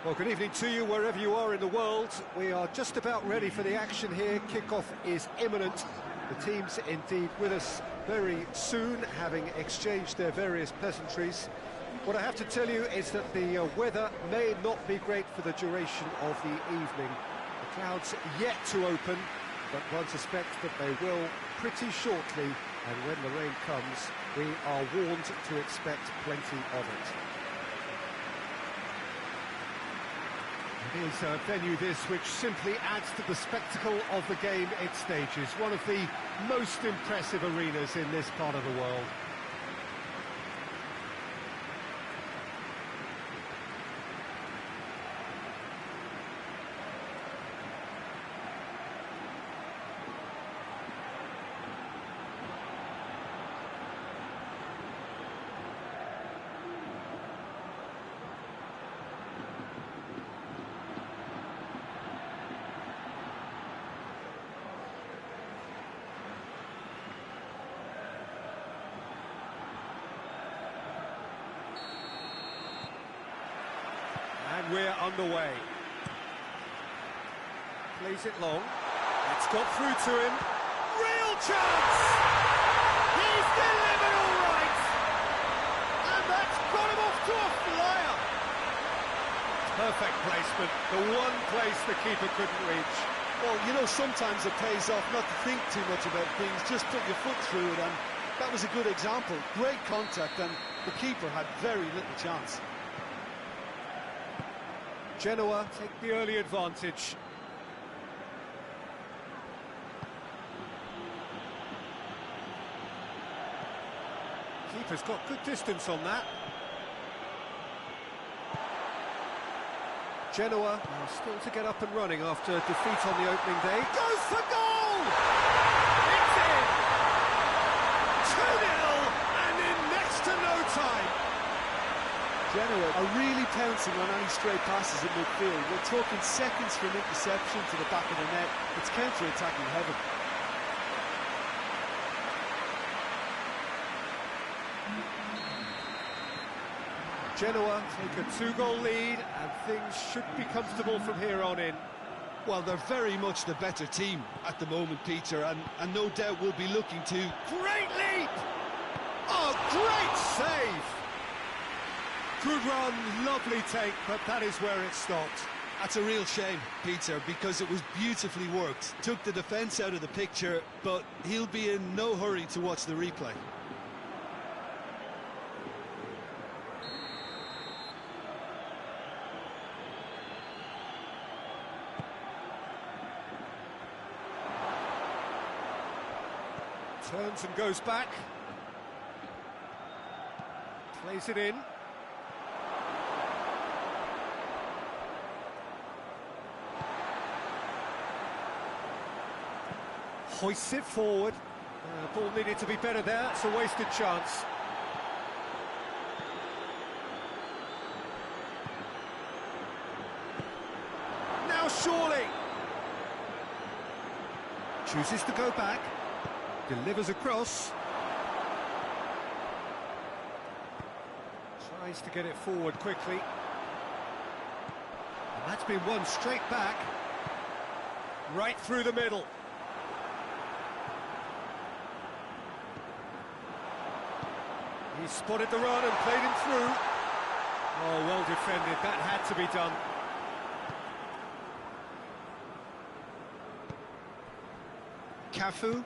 Well, good evening to you wherever you are in the world. We are just about ready for the action here. Kickoff is imminent. The teams indeed with us very soon, having exchanged their various pleasantries. What I have to tell you is that the weather may not be great for the duration of the evening. The clouds yet to open, but one suspects that they will pretty shortly, and when the rain comes, we are warned to expect plenty of it. It is a venue this which simply adds to the spectacle of the game it stages. One of the most impressive arenas in this part of the world. And we're underway. Plays it long. It's got through to him. Real chance! He's delivered all right! And that's got him off to a flyer! Perfect placement. The one place the keeper couldn't reach. Well, you know, sometimes it pays off not to think too much about things, just put your foot through it, and that was a good example. Great contact, and the keeper had very little chance. Genoa take the early advantage. Keeper's got good distance on that. Genoa now still to get up and running after defeat on the opening day. Goes for goal! It's in! 2-0 and in next to no time. Genoa are really pouncing on any stray passes in midfield. We're talking seconds from interception to the back of the net. It's counter-attacking heaven. Genoa take a 2-goal lead, and things should be comfortable from here on in. Well, they're very much the better team at the moment, Peter, and no doubt will be looking to... Great leap! Oh, great save! Good run, lovely take, but that is where it stopped. That's a real shame, Peter, because it was beautifully worked. Took the defence out of the picture, but he'll be in no hurry to watch the replay. Turns and goes back. Plays it in. Hoists it forward. Ball needed to be better there. It's a wasted chance. Now surely. Chooses to go back. Delivers across. Tries to get it forward quickly. And that's been won straight back. Right through the middle. He spotted the run and played him through. Oh, well defended. That had to be done. Cafu.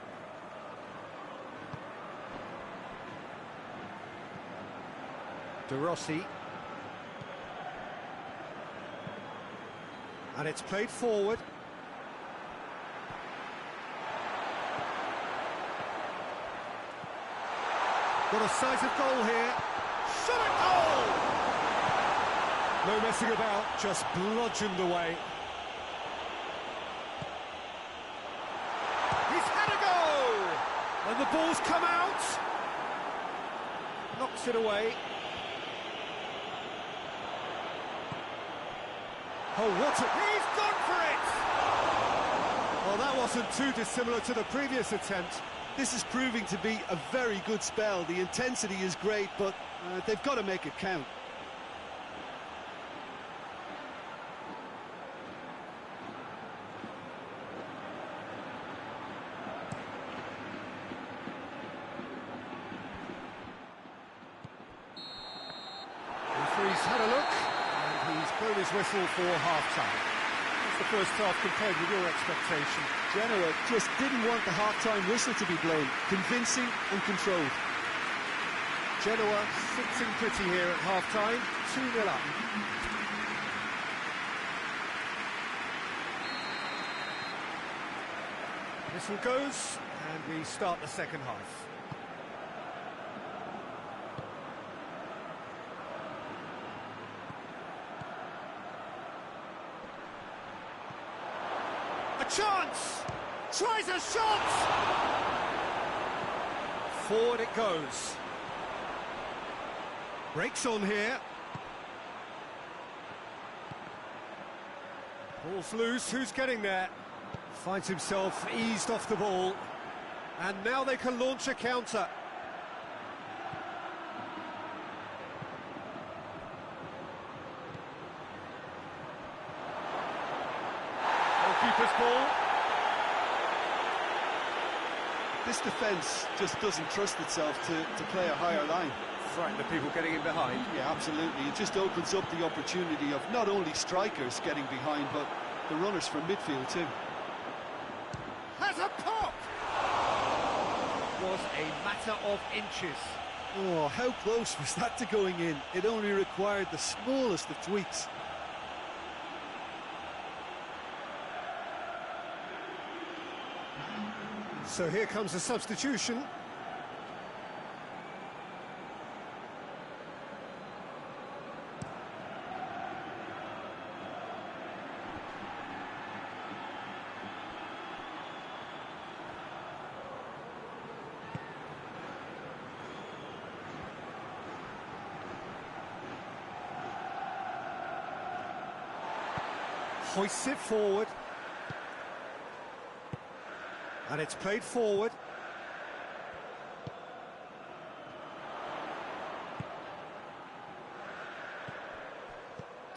De Rossi. And it's played forward. Got a sight of goal here. Shot at goal! No messing about, just bludgeoned away. He's had a go! And the ball's come out. Knocks it away. Oh, what a... He's gone for it! Well, that wasn't too dissimilar to the previous attempt. This is proving to be a very good spell. The intensity is great, but they've got to make it count. had a look, and he's blown his whistle for half-time. What's the first half compared with your expectation? Genoa just didn't want the half-time whistle to be blown. Convincing and controlled. Genoa sitting pretty here at half-time, 2-0 up. Whistle goes, and we start the second half. A chance! Tries a shot! Forward it goes. Breaks on here. Ball's loose, who's getting there? Finds himself eased off the ball. And now they can launch a counter. Goalkeeper's ball. This defence just doesn't trust itself to play a higher line. Frighten the people getting in behind. Yeah, absolutely. It just opens up the opportunity of not only strikers getting behind, but the runners from midfield too. Has a pop! Was a matter of inches. Oh, how close was that to going in? It only required the smallest of tweaks. So here comes a substitution. Hoists it forward. And it's played forward.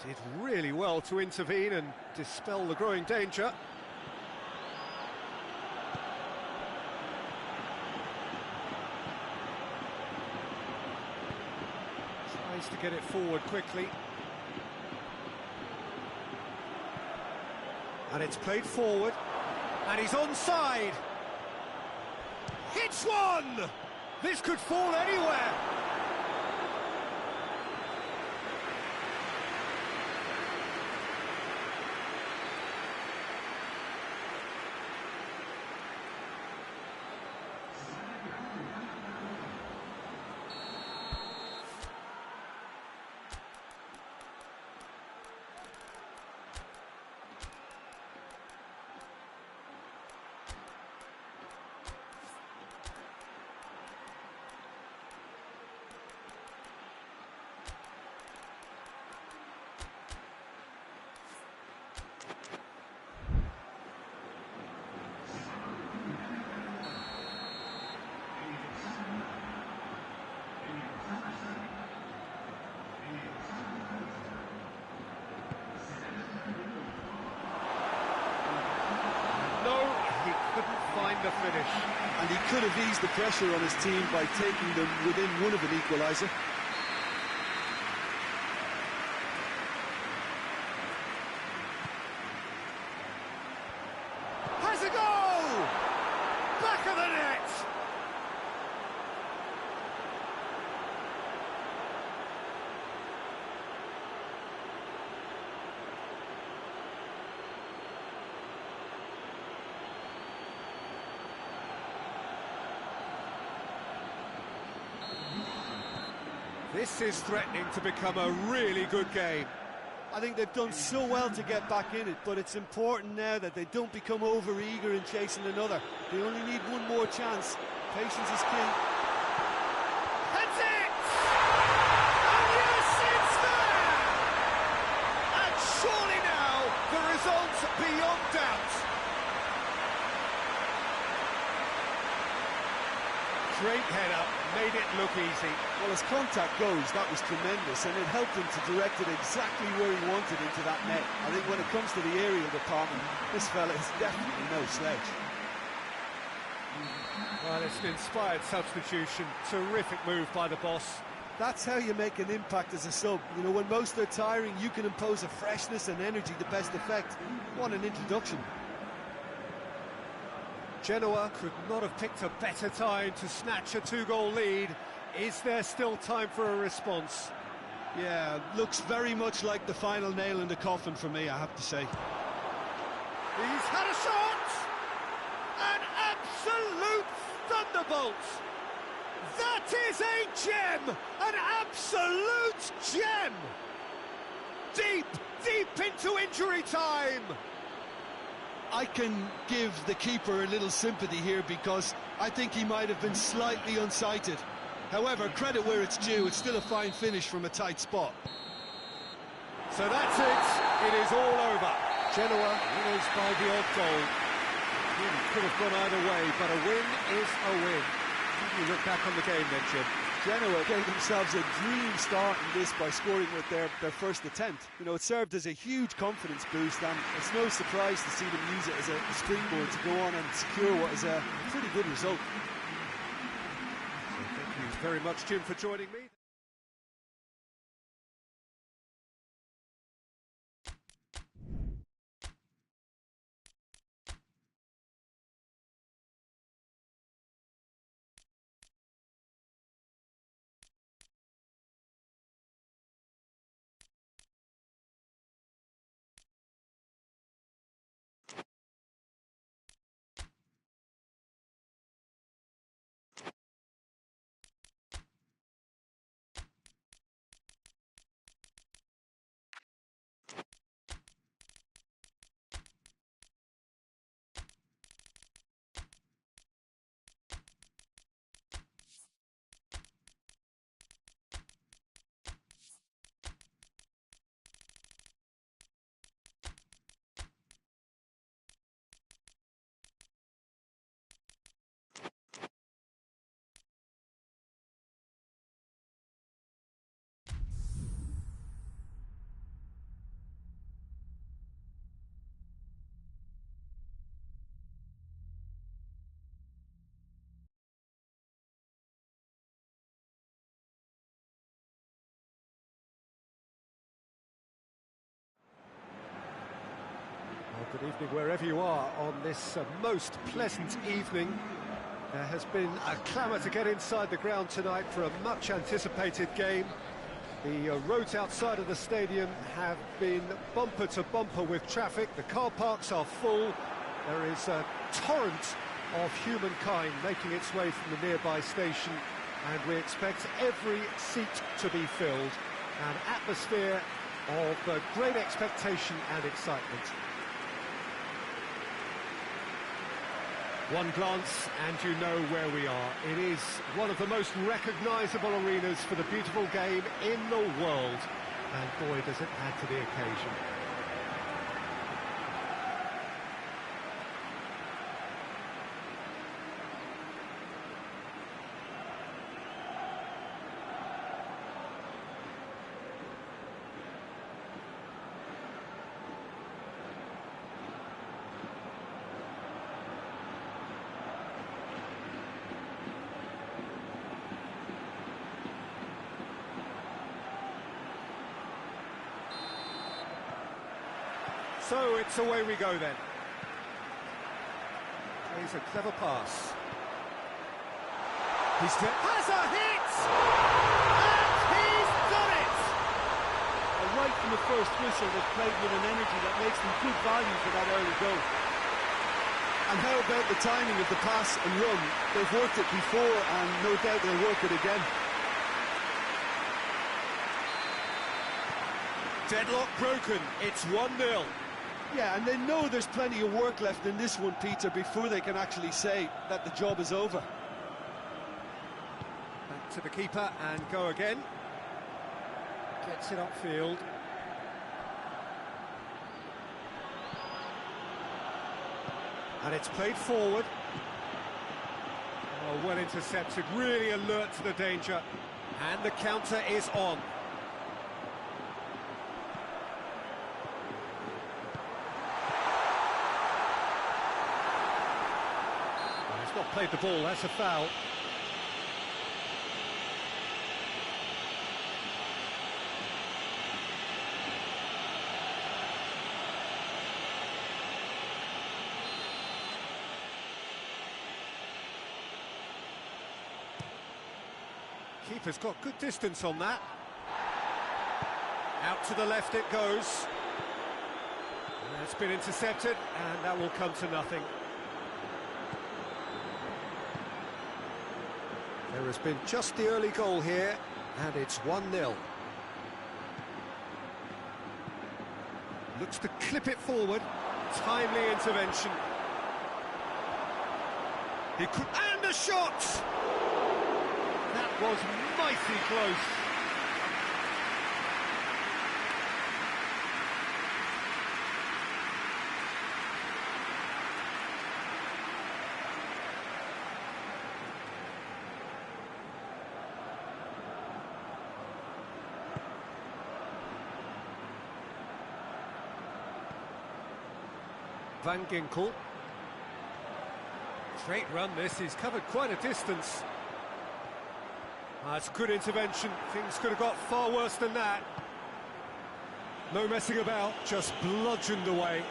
Did really well to intervene and dispel the growing danger. Tries to get it forward quickly. And it's played forward. And he's onside. Hits one! This could fall anywhere. The finish. And he could have eased the pressure on his team by taking them within one of an equaliser. Has a goal! Back of the net! This is threatening to become a really good game. I think they've done so well to get back in it, but it's important now that they don't become over-eager in chasing another. They only need one more chance. Patience is key. That's it! And yes, it's there! And surely now, the result's beyond doubt. Great header, made it look easy. Well, as contact goes, that was tremendous, and it helped him to direct it exactly where he wanted into that net. I think when it comes to the aerial department, this fella is definitely no sledge. Well, it's an inspired substitution. Terrific move by the boss. That's how you make an impact as a sub. You know, when most are tiring, you can impose a freshness and energy to best effect. What an introduction. Genoa could not have picked a better time to snatch a two-goal lead. Is there still time for a response? Yeah, looks very much like the final nail in the coffin for me, I have to say. He's had a shot! An absolute thunderbolt! That is a gem! An absolute gem! Deep, deep into injury time! I can give the keeper a little sympathy here because I think he might have been slightly unsighted. However, credit where it's due, it's still a fine finish from a tight spot. So that's it, it is all over. Genoa winners by the odd goal. Could have gone either way, but a win is a win. How do you look back on the game then, Jim? Genoa gave themselves a dream start in this by scoring with their first attempt. You know, it served as a huge confidence boost, and it's no surprise to see them use it as a springboard to go on and secure what is a pretty good result. So thank you very much, Jim, for joining me. Well, good evening wherever you are on this most pleasant evening. There has been a clamour to get inside the ground tonight for a much anticipated game. The roads outside of the stadium have been bumper to bumper with traffic. The car parks are full. There is a torrent of humankind making its way from the nearby station, and we expect every seat to be filled. An atmosphere of great expectation and excitement. One glance and you know where we are. It is one of the most recognisable arenas for the beautiful game in the world. And boy, does it add to the occasion. So it's away we go then. Plays a clever pass. Has a hit! And he's done it! Right from the first whistle, they've played with an energy that makes them good value for that early goal. And how about the timing of the pass and run? They've worked it before and no doubt they'll work it again. Deadlock broken, it's 1-0. Yeah, and they know there's plenty of work left in this one, Peter, before they can actually say that the job is over. Back to the keeper and go again. Gets it upfield. And it's played forward. Oh, well intercepted, really alert to the danger. And the counter is on. Not played the ball, that's a foul. Keeper's got good distance on that. Out to the left it goes. And it's been intercepted, and that will come to nothing. There has been just the early goal here, and it's 1-0. Looks to clip it forward. Timely intervention. He could, and a shot! That was mighty close. Van Ginkel. Straight run this, he's covered quite a distance. That's good intervention, things could have got far worse than that. No messing about, just bludgeoned away.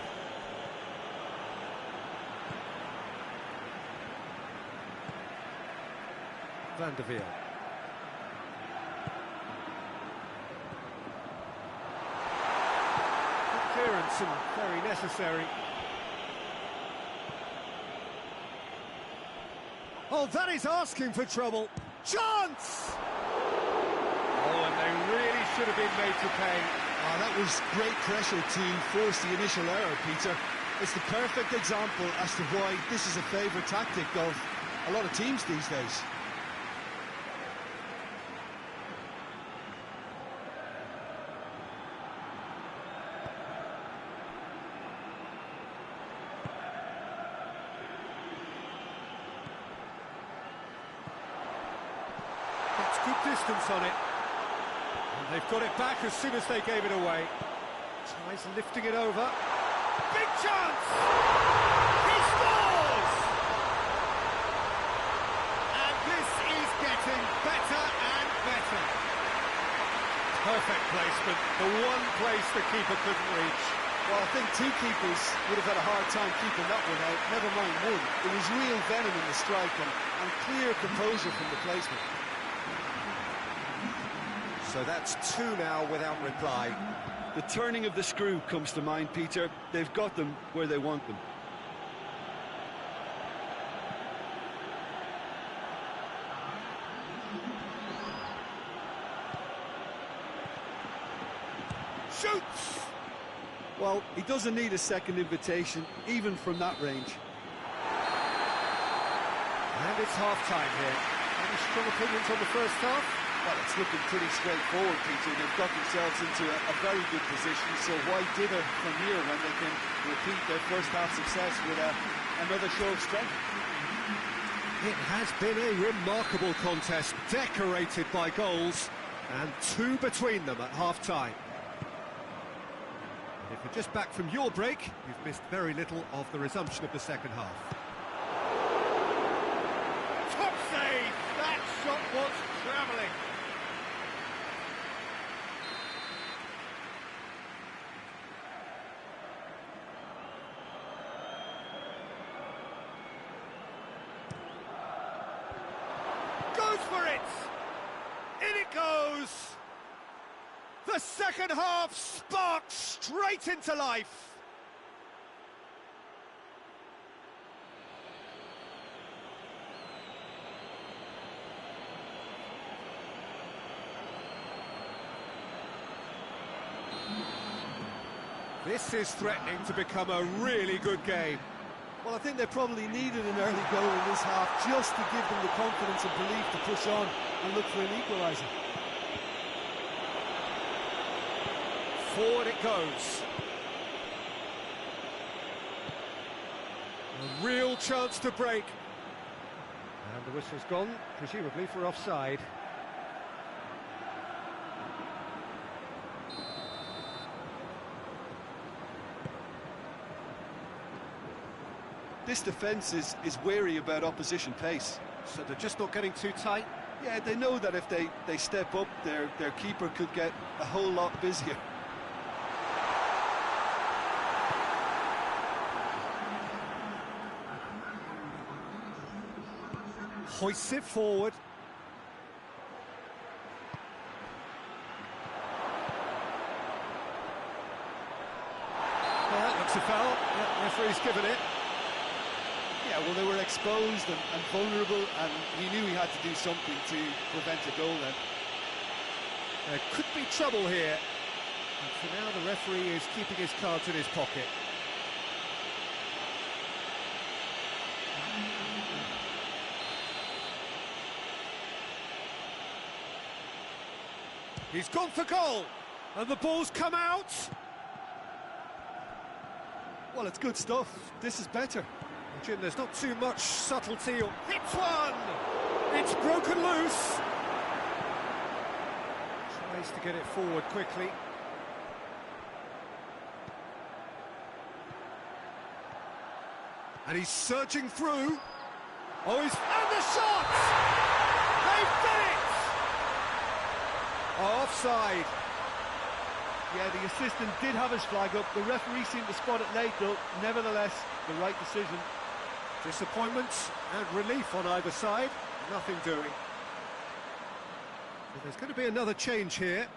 Van der Veer. Good clearance and very necessary. Oh, that is asking for trouble. Chance! Oh, and they really should have been made to pay. Oh, that was great pressure to force the initial error, Peter. It's the perfect example as to why this is a favourite tactic of a lot of teams these days. Good distance on it. And they've got it back as soon as they gave it away. Tries lifting it over. Big chance! He scores! And this is getting better and better. Perfect placement, the one place the keeper couldn't reach. Well, I think two keepers would have had a hard time keeping that one out, never mind one. It was real venom in the strike and clear composure from the placement. So that's two now without reply. The turning of the screw comes to mind, Peter. They've got them where they want them. Shoots! Well, he doesn't need a second invitation, even from that range. And it's half-time here. Any strong opinions on the first half? Well, it's looking pretty straightforward, Peter. They've got themselves into a very good position, so why dither from here when they can repeat their first half success with another show of strength? It has been a remarkable contest, decorated by goals, and two between them at half-time. And if you're just back from your break, you've missed very little of the resumption of the second half. Top save! That shot was travelling. Goes for it! In it goes! The second half sparked straight into life. This is threatening to become a really good game. Well, I think they probably needed an early goal in this half just to give them the confidence and belief to push on and look for an equaliser. Forward it goes. A real chance to break. And the whistle's gone, presumably for offside. This defence is wary about opposition pace. So they're just not getting too tight? Yeah, they know that if they step up, their keeper could get a whole lot busier. Hoists it forward. referee's given it. Yeah, well, they were exposed and vulnerable, and he knew he had to do something to prevent a goal then. There could be trouble here. And for now, the referee is keeping his cards in his pocket. He's gone for goal, and the ball's come out. Well, it's good stuff. This is better. Jim, there's not too much subtlety. Hits one! It's broken loose. Tries to get it forward quickly. And he's surging through. Oh, he's... And the shot! They've done it! Offside. Yeah, the assistant did have his flag up. The referee seemed to spot it late, though. Nevertheless, the right decision. Disappointment and relief on either side. Nothing doing. So there's going to be another change here.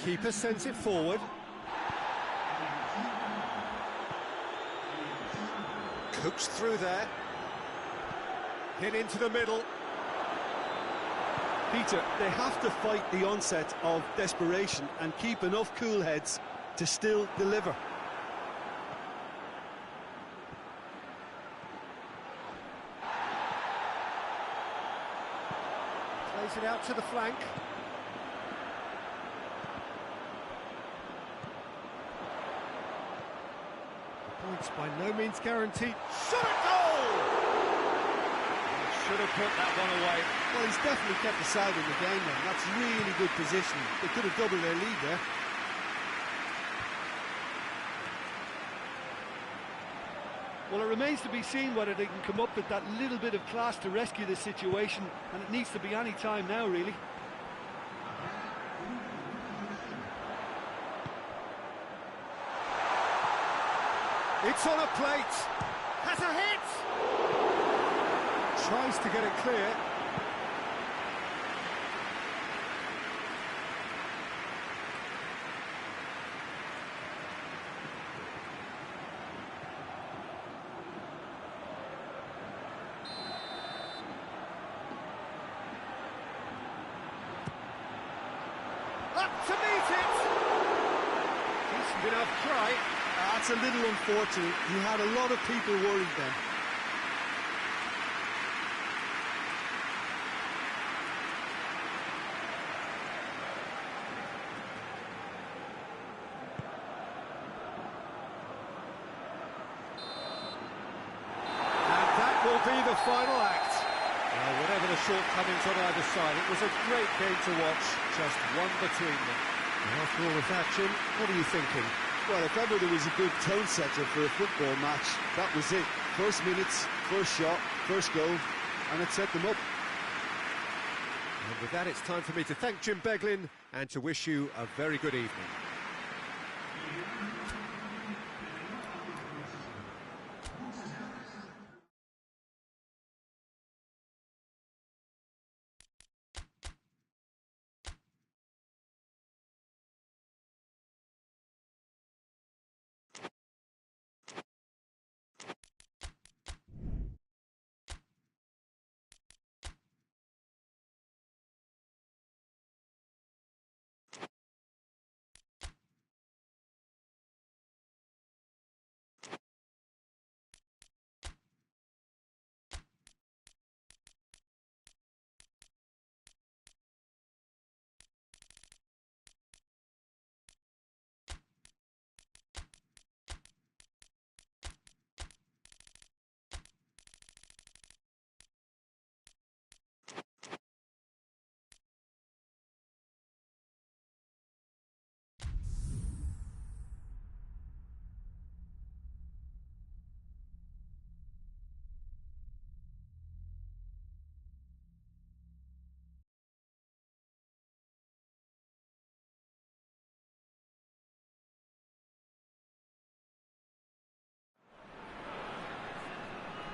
Keeper sends it forward. Coaxed through there. Hit into the middle. Peter, they have to fight the onset of desperation and keep enough cool heads to still deliver. Plays it out to the flank. Points by no means guaranteed. Shot at goal! Should have put that one away. Well, he's definitely kept the side in the game then. That's really good positioning. They could have doubled their lead there. Well, it remains to be seen whether they can come up with that little bit of class to rescue this situation, and it needs to be any time now, really. It's on a plate. Has a hit. Tries to get it clear. Up to meet it. Decent enough try. That's a little unfortunate. He had a lot of people worried then. And that will be the final act. Whatever the shortcomings on either side, it was a great game to watch, just one between them. And after all of that, Jim, what are you thinking? Well, if ever there was a good tone setter for a football match, that was it. First minutes, first shot, first goal, and it set them up. And with that, it's time for me to thank Jim Beglin and to wish you a very good evening.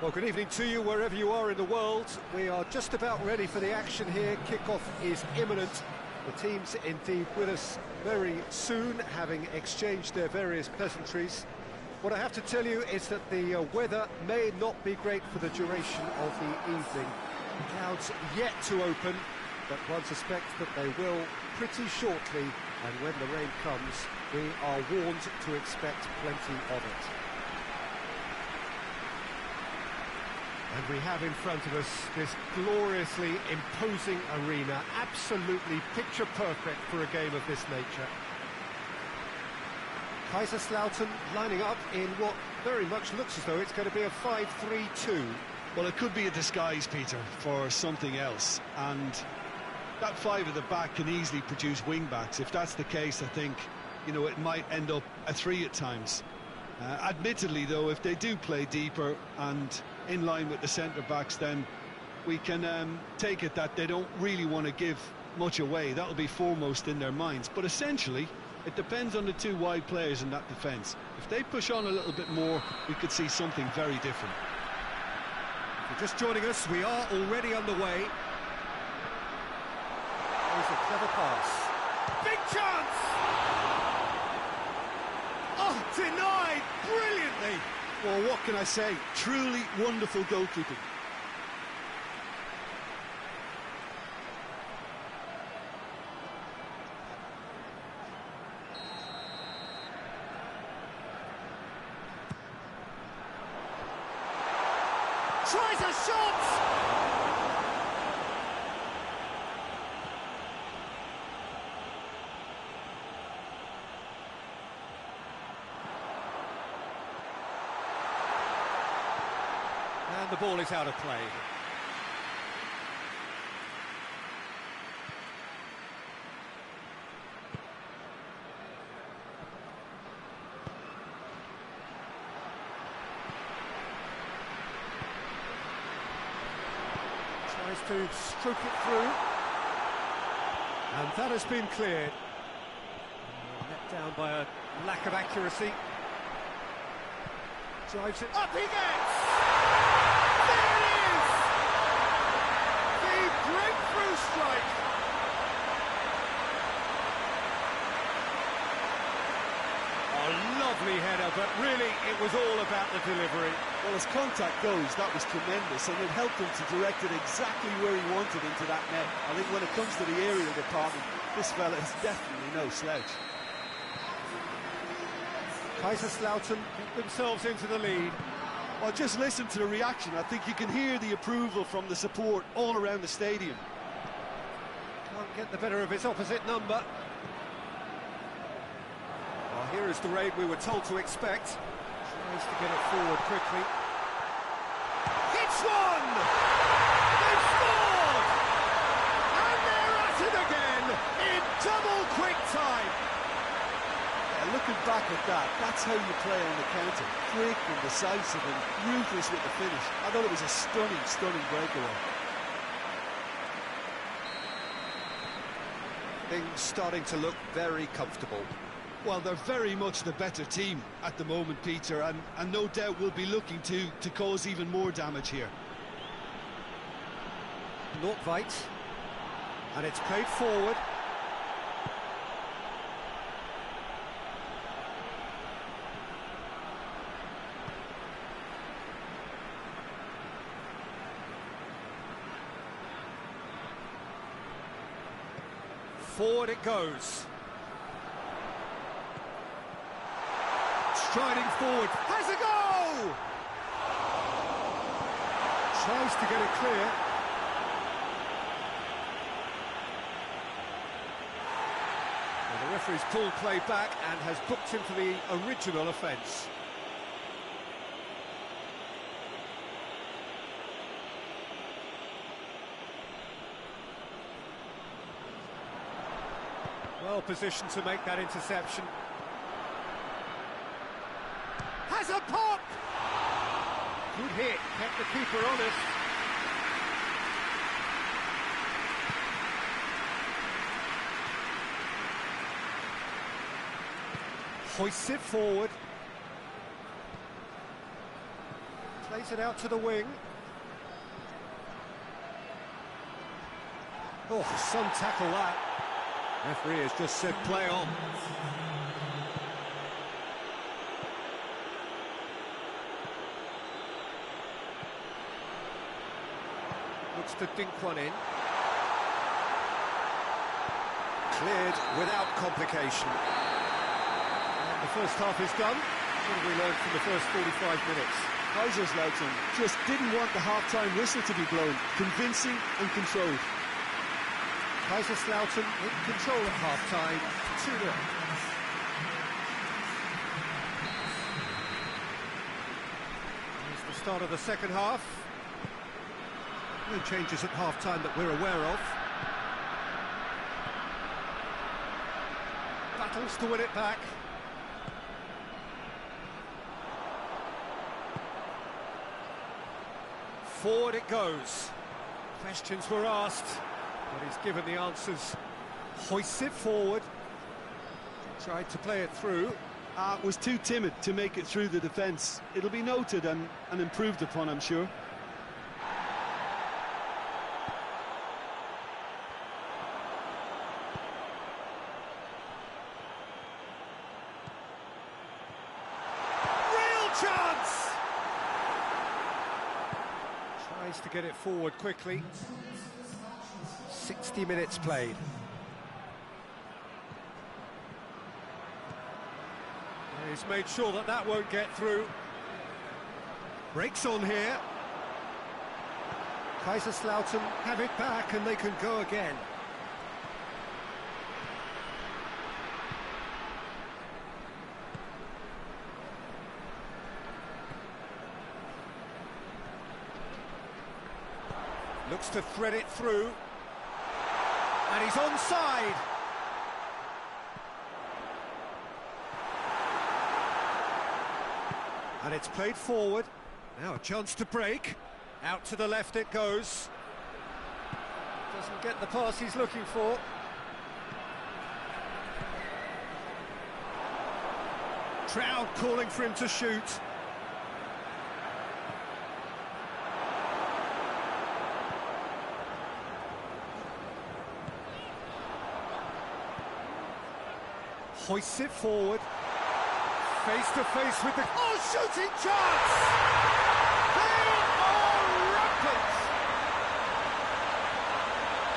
Well, good evening to you, wherever you are in the world. We are just about ready for the action here. Kickoff is imminent. The teams indeed with us very soon, having exchanged their various pleasantries. What I have to tell you is that the weather may not be great for the duration of the evening. Clouds yet to open, but one suspects that they will pretty shortly, and when the rain comes, we are warned to expect plenty of it. And we have in front of us this gloriously imposing arena, absolutely picture perfect for a game of this nature. Kaiserslautern lining up in what very much looks as though it's going to be a 5-3-2. Well, it could be a disguise, Peter, for something else, and that five at the back can easily produce wing-backs. If that's the case, I think, you know, it might end up a three at times. Admittedly, though, if they do play deeper and in line with the centre-backs, then we can take it that they don't really want to give much away. That'll be foremost in their minds. But essentially, it depends on the two wide players in that defence. If they push on a little bit more, we could see something very different. If you're just joining us, we are already underway. There's a clever pass. Big chance! Oh, denied brilliantly! Well, what can I say? Truly wonderful goalkeeping. Tries a shot! And the ball is out of play. Tries to stroke it through. And that has been cleared. Let down by a lack of accuracy. Drives it up, he gets! There it is! The breakthrough strike! A lovely header, but really it was all about the delivery. Well, as contact goes, that was tremendous, and it helped him to direct it exactly where he wanted into that net. I think when it comes to the aerial department, this fella is definitely no slouch. Kaiserslautern get themselves into the lead. Well, just listen to the reaction. I think you can hear the approval from the support all around the stadium. Can't get the better of its opposite number. Well, here is the raid we were told to expect. Tries to get it forward quickly. Hits one! They've scored! And they're at it again in double quick time. Looking back at that, that's how you play on the counter. Quick and decisive and ruthless with the finish. I thought it was a stunning, stunning breakaway. Things starting to look very comfortable. Well, they're very much the better team at the moment, Peter, and no doubt will be looking to cause even more damage here. Nordtveit. And it's played forward. Forward it goes. Striding forward. Has a goal! Tries to get it clear. Well, the referee's pulled play back and has booked him for the original offence. Well positioned to make that interception. Has a pop! Good hit, kept the keeper honest. Hoists it forward. Plays Plays it out to the wing. Oh, some tackle that. Referee has just said play on. Looks to dink one in. Cleared without complication. And the first half is done. What have we learned from the first 45 minutes? Kaiserslautern just didn't want the half-time whistle to be blown. Convincing and controlled. Kaiserslautern in control at half-time, 2-0. Here's the start of the second half. No changes at half-time that we're aware of. Battles to win it back. Forward it goes. Questions were asked, but he's given the answers. Hoists it forward. Tried to play it through. Was too timid to make it through the defence. It'll be noted and improved upon, I'm sure. Chance! Tries to get it forward quickly. 60 minutes played. He's made sure that that won't get through. Breaks on here. Kaiserslautern have it back and they can go again. Looks to thread it through. And he's onside. And it's played forward. Now a chance to break. Out to the left it goes. Doesn't get the pass he's looking for. Crowd calling for him to shoot. Hoists it forward. Face to face with the... Oh, shooting chance! They are rampant!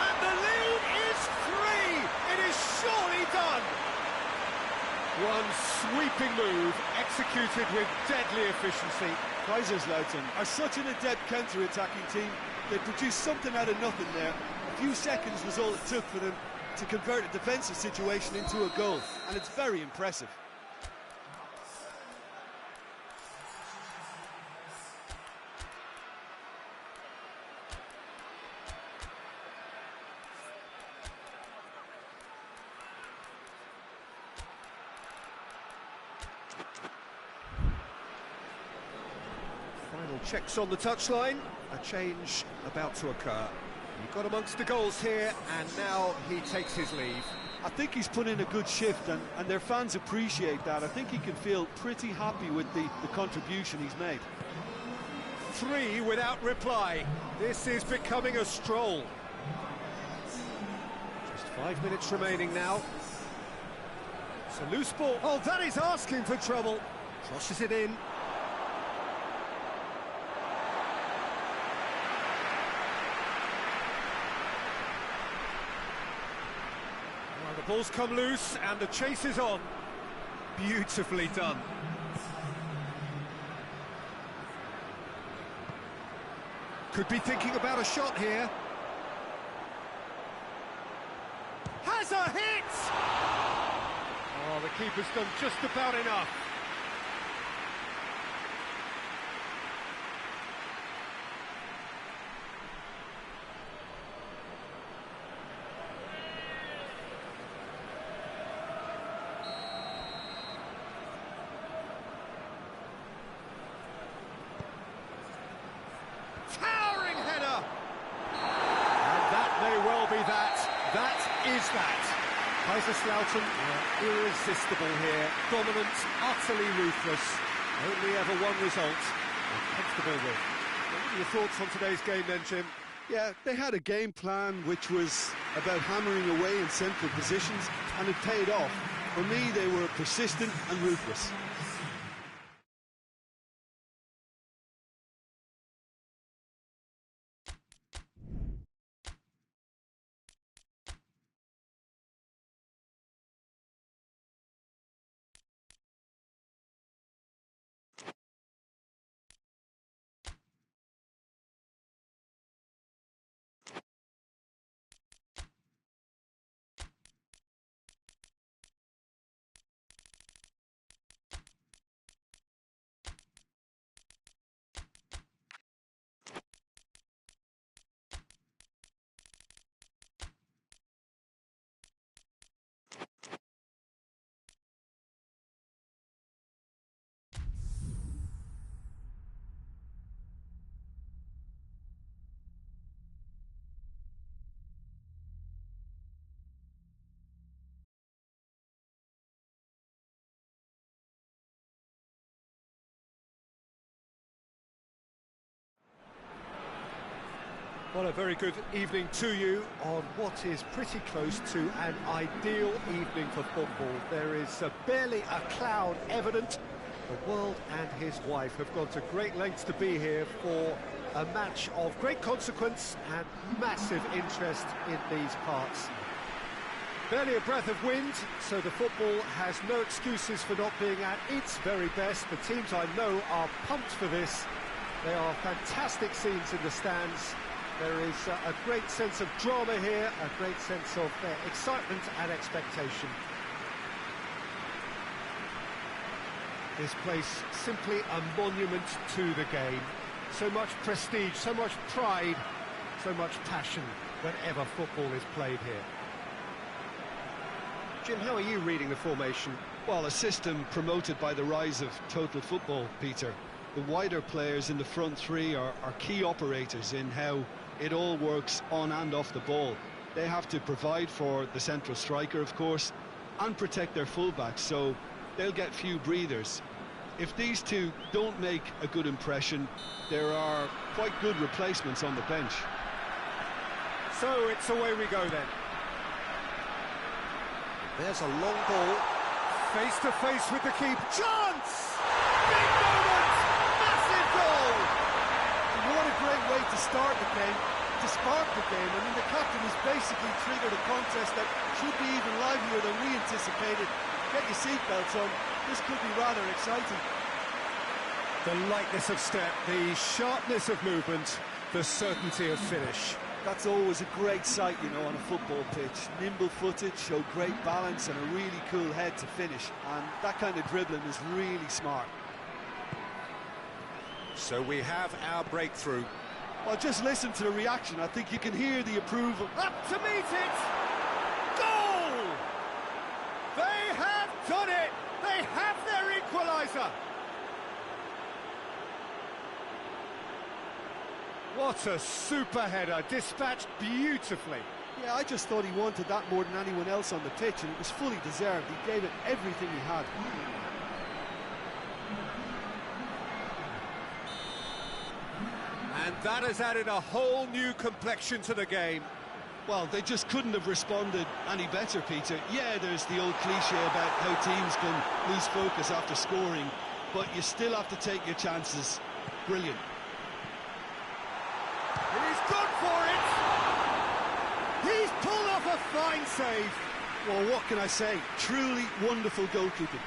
And the lead is 3! It is surely done! One sweeping move, executed with deadly efficiency. Kaiserslautern are such an adept counter-attacking team. They produced something out of nothing there. A few seconds was all it took for them to convert a defensive situation into a goal, and it's very impressive. Final checks on the touchline, a change about to occur. He got amongst the goals here, and now he takes his leave. I think he's put in a good shift, and their fans appreciate that. I think he can feel pretty happy with the contribution he's made. 3 without reply. This is becoming a stroll. Just 5 minutes remaining now. It's a loose ball. Oh, that is asking for trouble. Crosses it in. The ball's come loose and the chase is on. Beautifully done. Could be thinking about a shot here. Has a hit! Oh, the keeper's done just about enough. Towering header! And that may well be that. That is that. Kaiserslautern are irresistible here. Dominant, utterly ruthless. Only ever one result. comfortable with. What are your thoughts on today's game then, Jim? Yeah, they had a game plan which was about hammering away in central positions, and it paid off. For me, they were persistent and ruthless. Well, a very good evening to you on what is pretty close to an ideal evening for football. There is barely a cloud evident. The world and his wife have gone to great lengths to be here for a match of great consequence and massive interest in these parts. Barely a breath of wind, so the football has no excuses for not being at its very best. The teams I know are pumped for this. There are fantastic scenes in the stands. There is a great sense of drama here, a great sense of excitement and expectation. This place simply a monument to the game. So much prestige, so much pride, so much passion whenever football is played here. Jim, how are you reading the formation? Well, a system promoted by the rise of total football, Peter. The wider players in the front three are key operators in how it all works on and off the ball. They have to provide for the central striker, of course, and protect their fullbacks, so they'll get few breathers. If these two don't make a good impression, there are quite good replacements on the bench. So it's away we go then. There's a long ball, face to face with the keeper. Chance! Big moment! Massive goal! And what a great way to start the game, to spark the game. I mean, the captain has basically triggered a contest that should be even livelier than we anticipated. Get your seatbelts on, this could be rather exciting. The lightness of step, the sharpness of movement, the certainty of finish. That's always a great sight, you know, on a football pitch. Nimble-footed, show great balance and a really cool head to finish. And that kind of dribbling is really smart. So we have our breakthrough. Well, just listen to the reaction. I think you can hear the approval. Up to meet it! Goal! They have done it! They have their equaliser! What a super header, dispatched beautifully. Yeah, I just thought he wanted that more than anyone else on the pitch, and it was fully deserved. He gave it everything he had. And that has added a whole new complexion to the game. Well, they just couldn't have responded any better, Peter. Yeah, there's the old cliche about how teams can lose focus after scoring, but you still have to take your chances. Brilliant. He's gone for it! He's pulled off a fine save. Well, what can I say? Truly wonderful goalkeeping.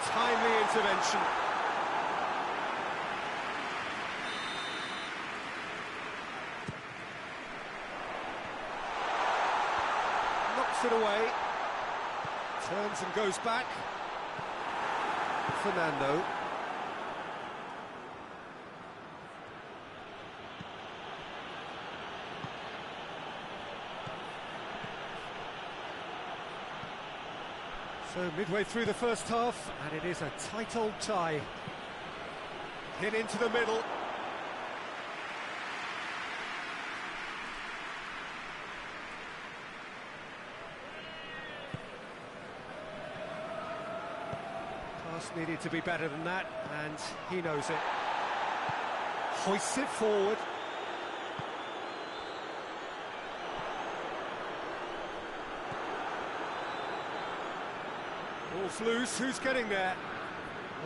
Timely intervention. Knocks it away. Turns and goes back. Fernando. So midway through the first half, and it is a tight old tie. Hit into the middle. Pass needed to be better than that, and he knows it. Hoists it forward. Ball's loose, who's getting there?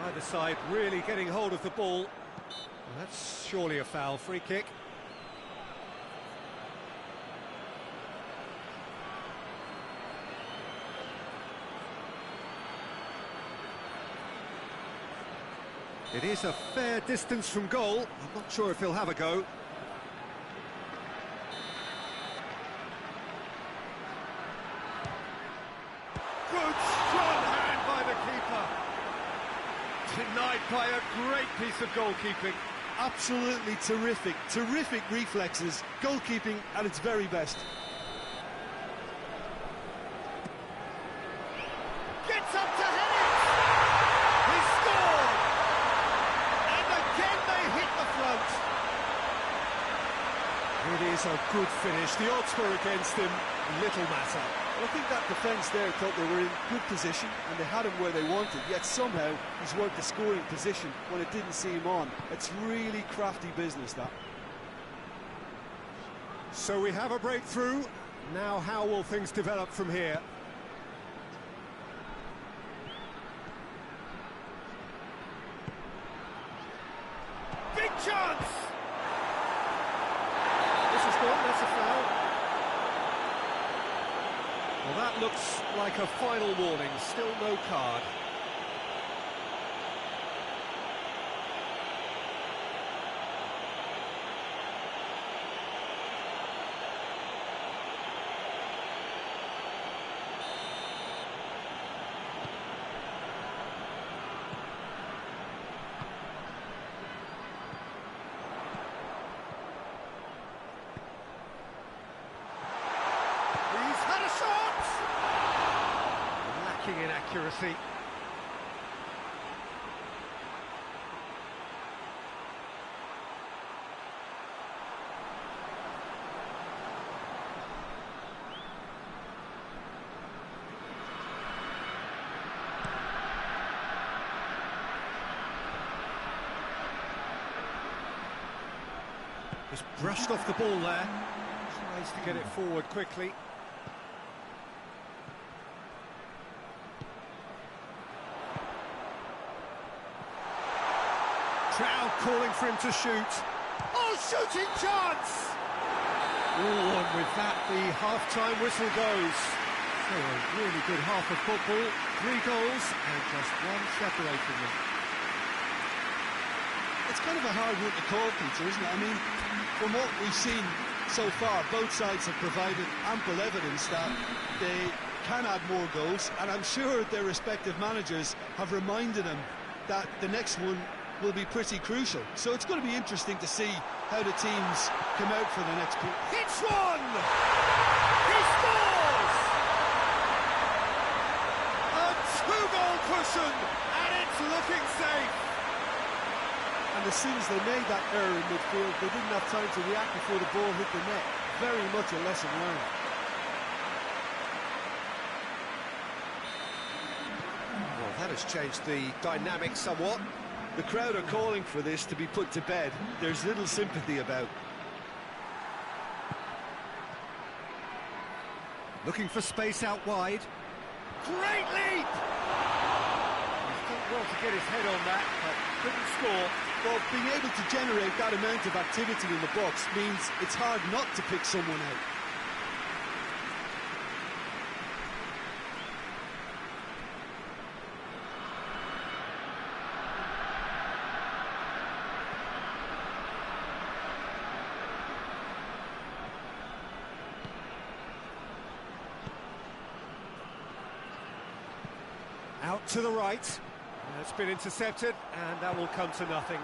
Either side really getting hold of the ball. Well, that's surely a foul, free kick. It is a fair distance from goal. I'm not sure if he'll have a go. Good strong hand by the keeper. Denied by a great piece of goalkeeping. Absolutely terrific, terrific reflexes. Goalkeeping at its very best. Gets up to head it! He scored! And again they hit the front. It is a good finish. The odds were against him. Little matter. Well, I think that defence there thought they were in good position and they had him where they wanted, yet somehow he's worked the scoring position when it didn't see him on. It's really crafty business, that. So we have a breakthrough. Now how will things develop from here? Big chance! This is good, that's a foul. Well, that looks like a final warning, still no card. In accuracy. Just brushed off the ball there. Tries to get it forward quickly. Crowd calling for him to shoot. Oh, shooting chance! Oh, and with that, the half-time whistle goes. So a really good half of football, 3 goals, and just one separating them. It's kind of a hard one to call, Peter, isn't it? I mean, from what we've seen so far, both sides have provided ample evidence that they can add more goals, and I'm sure their respective managers have reminded them that the next one will be pretty crucial. So it's going to be interesting to see how the teams come out for the next period. Hits one! He scores! A 2-goal cushion, and it's looking safe. And as soon as they made that error in midfield, they didn't have time to react before the ball hit the net. Very much a lesson learned. Well, that has changed the dynamic somewhat. The crowd are calling for this to be put to bed. There's little sympathy about. Looking for space out wide. Great leap! He's done well to get his head on that, but couldn't score. Well, being able to generate that amount of activity in the box means it's hard not to pick someone out. Out to the right. It's been intercepted, and that will come to nothing.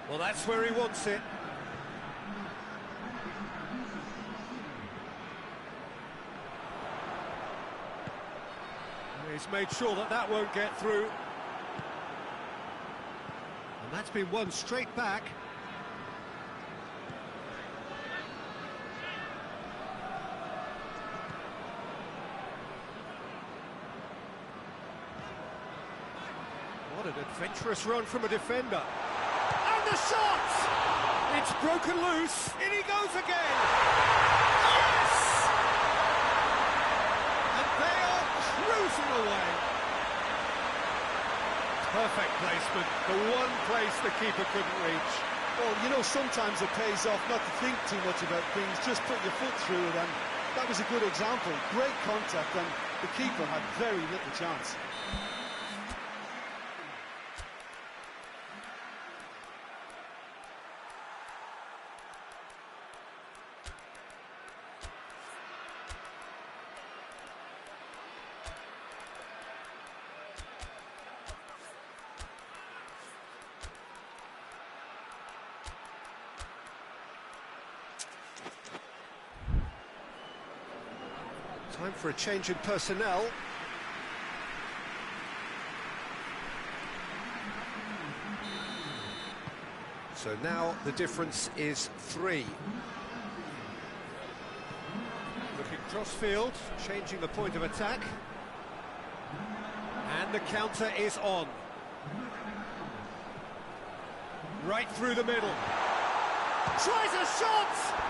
Well, that's where he wants it. He's made sure that that won't get through. And that's been won straight back. What an adventurous run from a defender. And the shot! It's broken loose. In he goes again. Yes! And they are cruising away. Perfect placement. The one place the keeper couldn't reach. Well, you know, sometimes it pays off not to think too much about things, just put your foot through it, and that was a good example. Great contact, and the keeper had very little chance. Time for a change in personnel. So now the difference is 3. Looking cross-field, changing the point of attack. And the counter is on. Right through the middle. Tries a shot!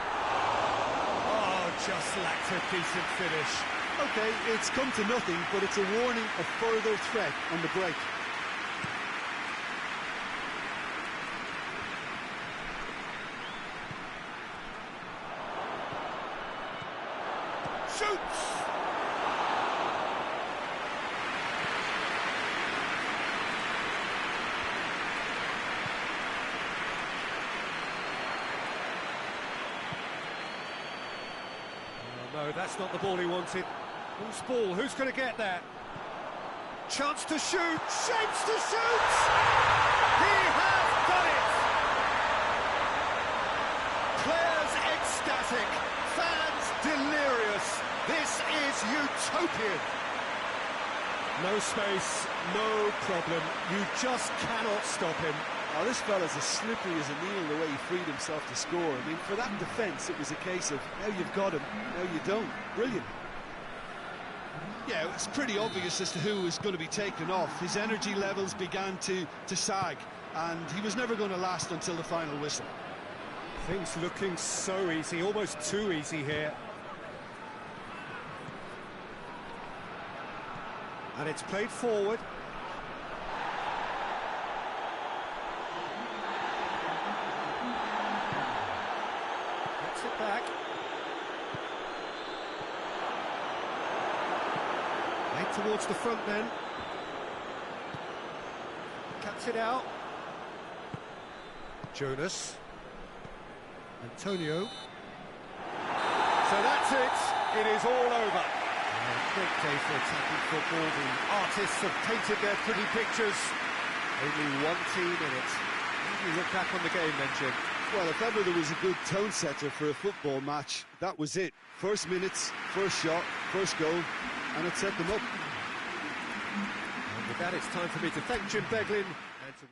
Just lacked a decent finish. Okay, it's come to nothing, but it's a warning of further threat on the break. Shoots! No, that's not the ball he wanted. Whose ball? Who's going to get that? Chance to shoot! Shapes to shoot! He has done it! Players ecstatic, fans delirious. This is utopian. No space, no problem. You just cannot stop him. Oh, this fella's as slippery as a needle the way he freed himself to score. I mean, for that defence, it was a case of now you've got him, now you don't. Brilliant. Yeah, it's pretty obvious as to who was going to be taken off. His energy levels began to sag, and he was never going to last until the final whistle. Things looking so easy, almost too easy here. And it's played forward. Gets it back. Right towards the front then. Cuts it out. Jonas. Antonio. So that's it. It is all over. A great day for attacking football. The artists have painted their pretty pictures. Only one team in it. How do you look back on the game then, Jim? Well, if ever there was a good tone setter for a football match, that was it. First minutes, first shot, first goal, and it set them up. And with that, it's time for me to thank Jim Beglin and to...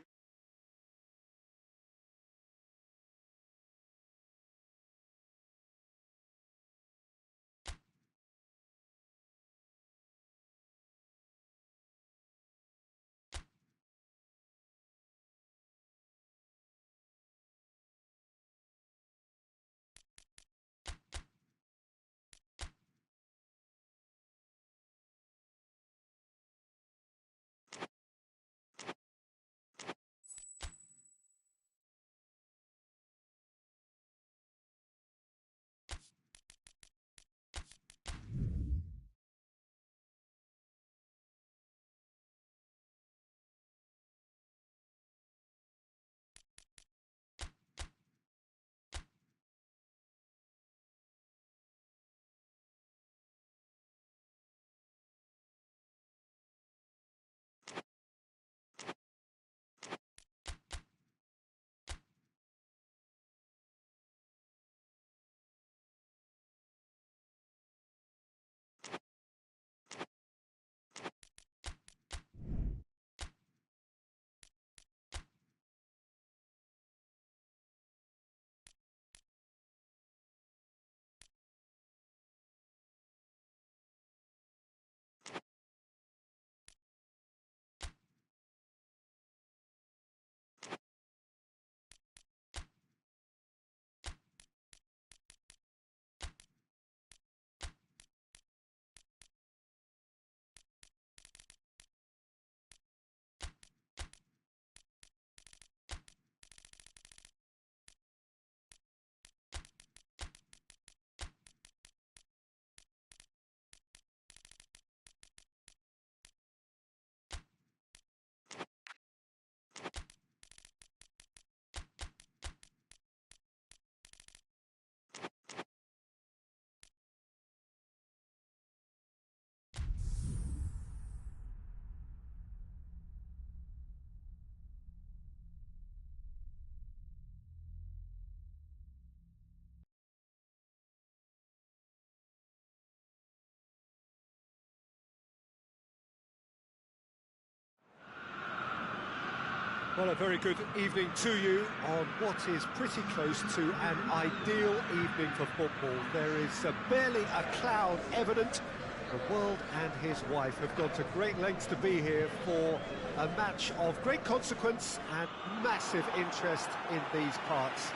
Well, a very good evening to you on what is pretty close to an ideal evening for football. There is barely a cloud evident. The world and his wife have gone to great lengths to be here for a match of great consequence and massive interest in these parts.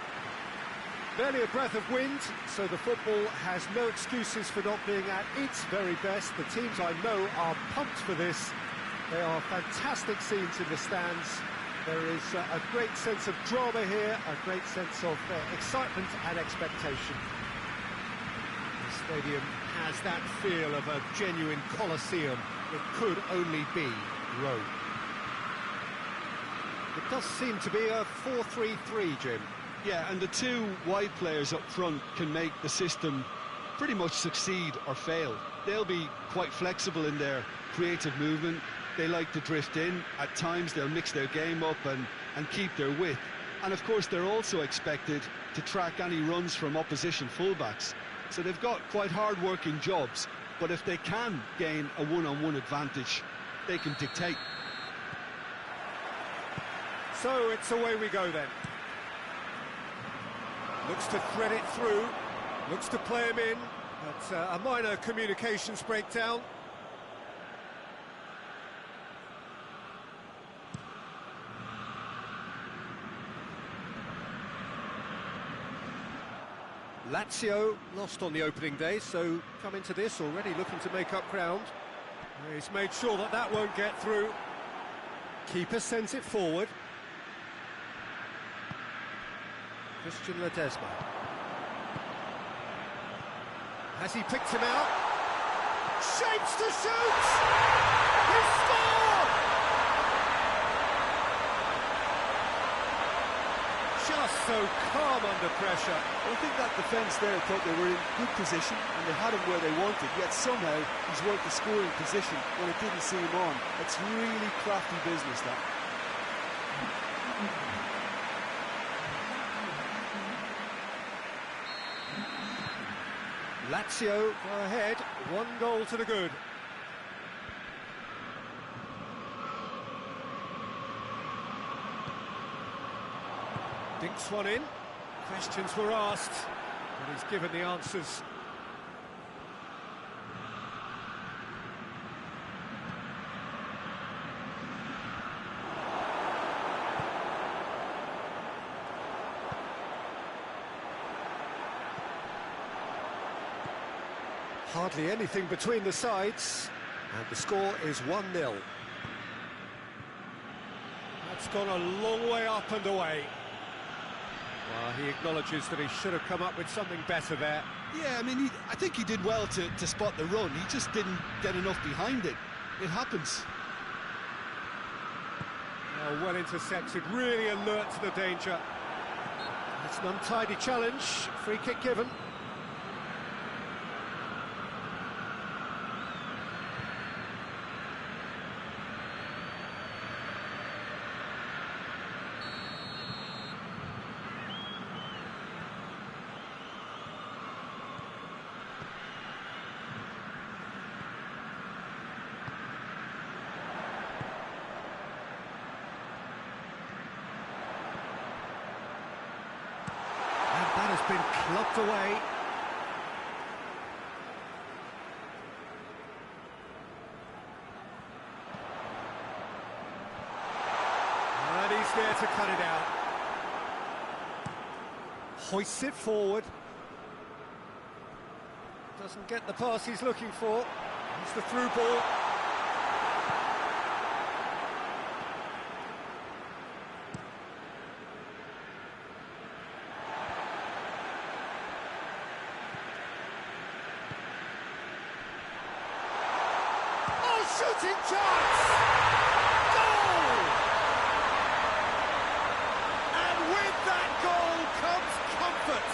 Barely a breath of wind, so the football has no excuses for not being at its very best. The teams I know are pumped for this. There are fantastic scenes in the stands. There is a great sense of drama here, a great sense of excitement and expectation. The stadium has that feel of a genuine Colosseum. It could only be Rome. It does seem to be a 4-3-3, Jim. Yeah, and the two wide players up front can make the system pretty much succeed or fail. They'll be quite flexible in their creative movement. They like to drift in. At times they'll mix their game up and keep their width. And of course they're also expected to track any runs from opposition fullbacks. So they've got quite hard-working jobs, but if they can gain a one-on-one advantage, they can dictate. So it's away we go then. Looks to thread it through, looks to play him in, but a minor communications breakdown. Lazio lost on the opening day, so come into this already looking to make up ground. He's made sure that that won't get through. Keeper sends it forward. Christian Ledesma. Has he picked him out? Shapes to shoot! He scored! Just so calm under pressure. I think that defence there thought they were in good position and they had him where they wanted, yet somehow he's worked the scoring position when it didn't see him on. It's really crafty business, that. Lazio go ahead, 1 goal to the good. Dinks one in, questions were asked, and he's given the answers. Hardly anything between the sides, and the score is 1-0. That's gone a long way up and away. Well, he acknowledges that he should have come up with something better there. Yeah, I mean, I think he did well to spot the run. He just didn't get enough behind it. It happens. Oh, well intercepted, really alert to the danger. It's an untidy challenge, free kick given. That has been clubbed away. And he's there to cut it out. Hoists it forward. Doesn't get the pass he's looking for. It's the through ball. Shooting chance! Goal! And with that goal comes comfort.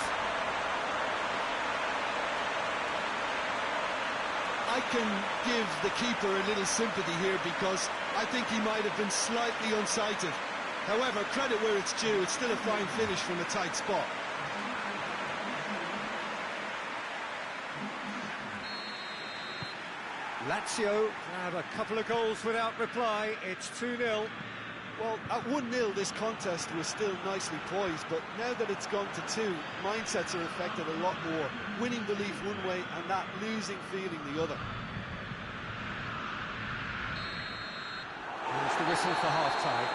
I can give the keeper a little sympathy here because I think he might have been slightly unsighted. However, credit where it's due, it's still a fine finish from a tight spot. Lazio have a couple of goals without reply. It's 2-0. Well, at 1-0 this contest was still nicely poised, but now that it's gone to 2, mindsets are affected a lot more. Winning belief one way and that losing feeling the other. Here's the whistle for half-time.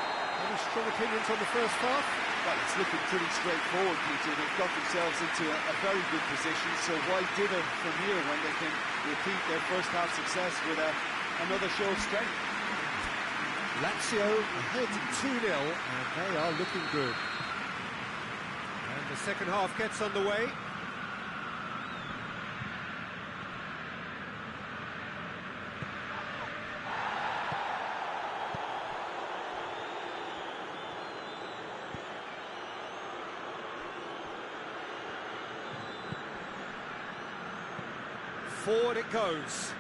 Any strong opinions on the first half? Well, it's looking pretty straightforward, Peter. They've got themselves into a very good position, so why dither from here when they can repeat their first half success with another show of strength? Lazio ahead 2-0, and they are looking good. And the second half gets underway. Forward it goes.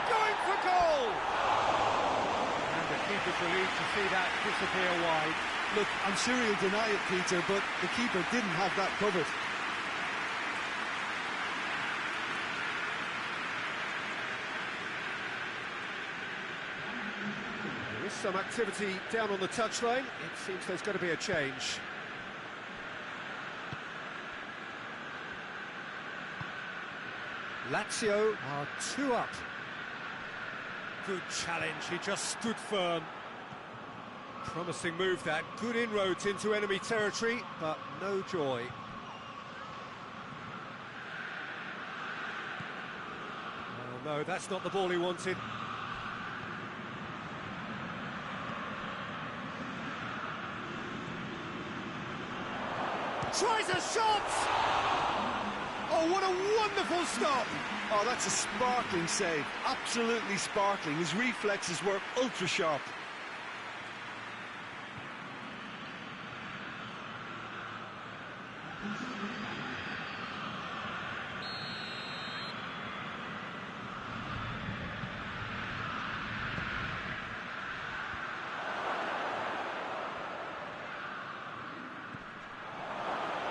Going for goal! And the keeper's relieved to see that disappear wide. Look, I'm sure he'll deny it, Peter, but the keeper didn't have that covered. There is some activity down on the touchline. It seems there's got to be a change. Lazio are 2 up. Good challenge, he just stood firm. Promising move that, good inroads into enemy territory, but no joy. Oh no, that's not the ball he wanted. Tries a shot! Oh, what a wonderful stop! Oh, that's a sparkling save. Absolutely sparkling. His reflexes were ultra-sharp.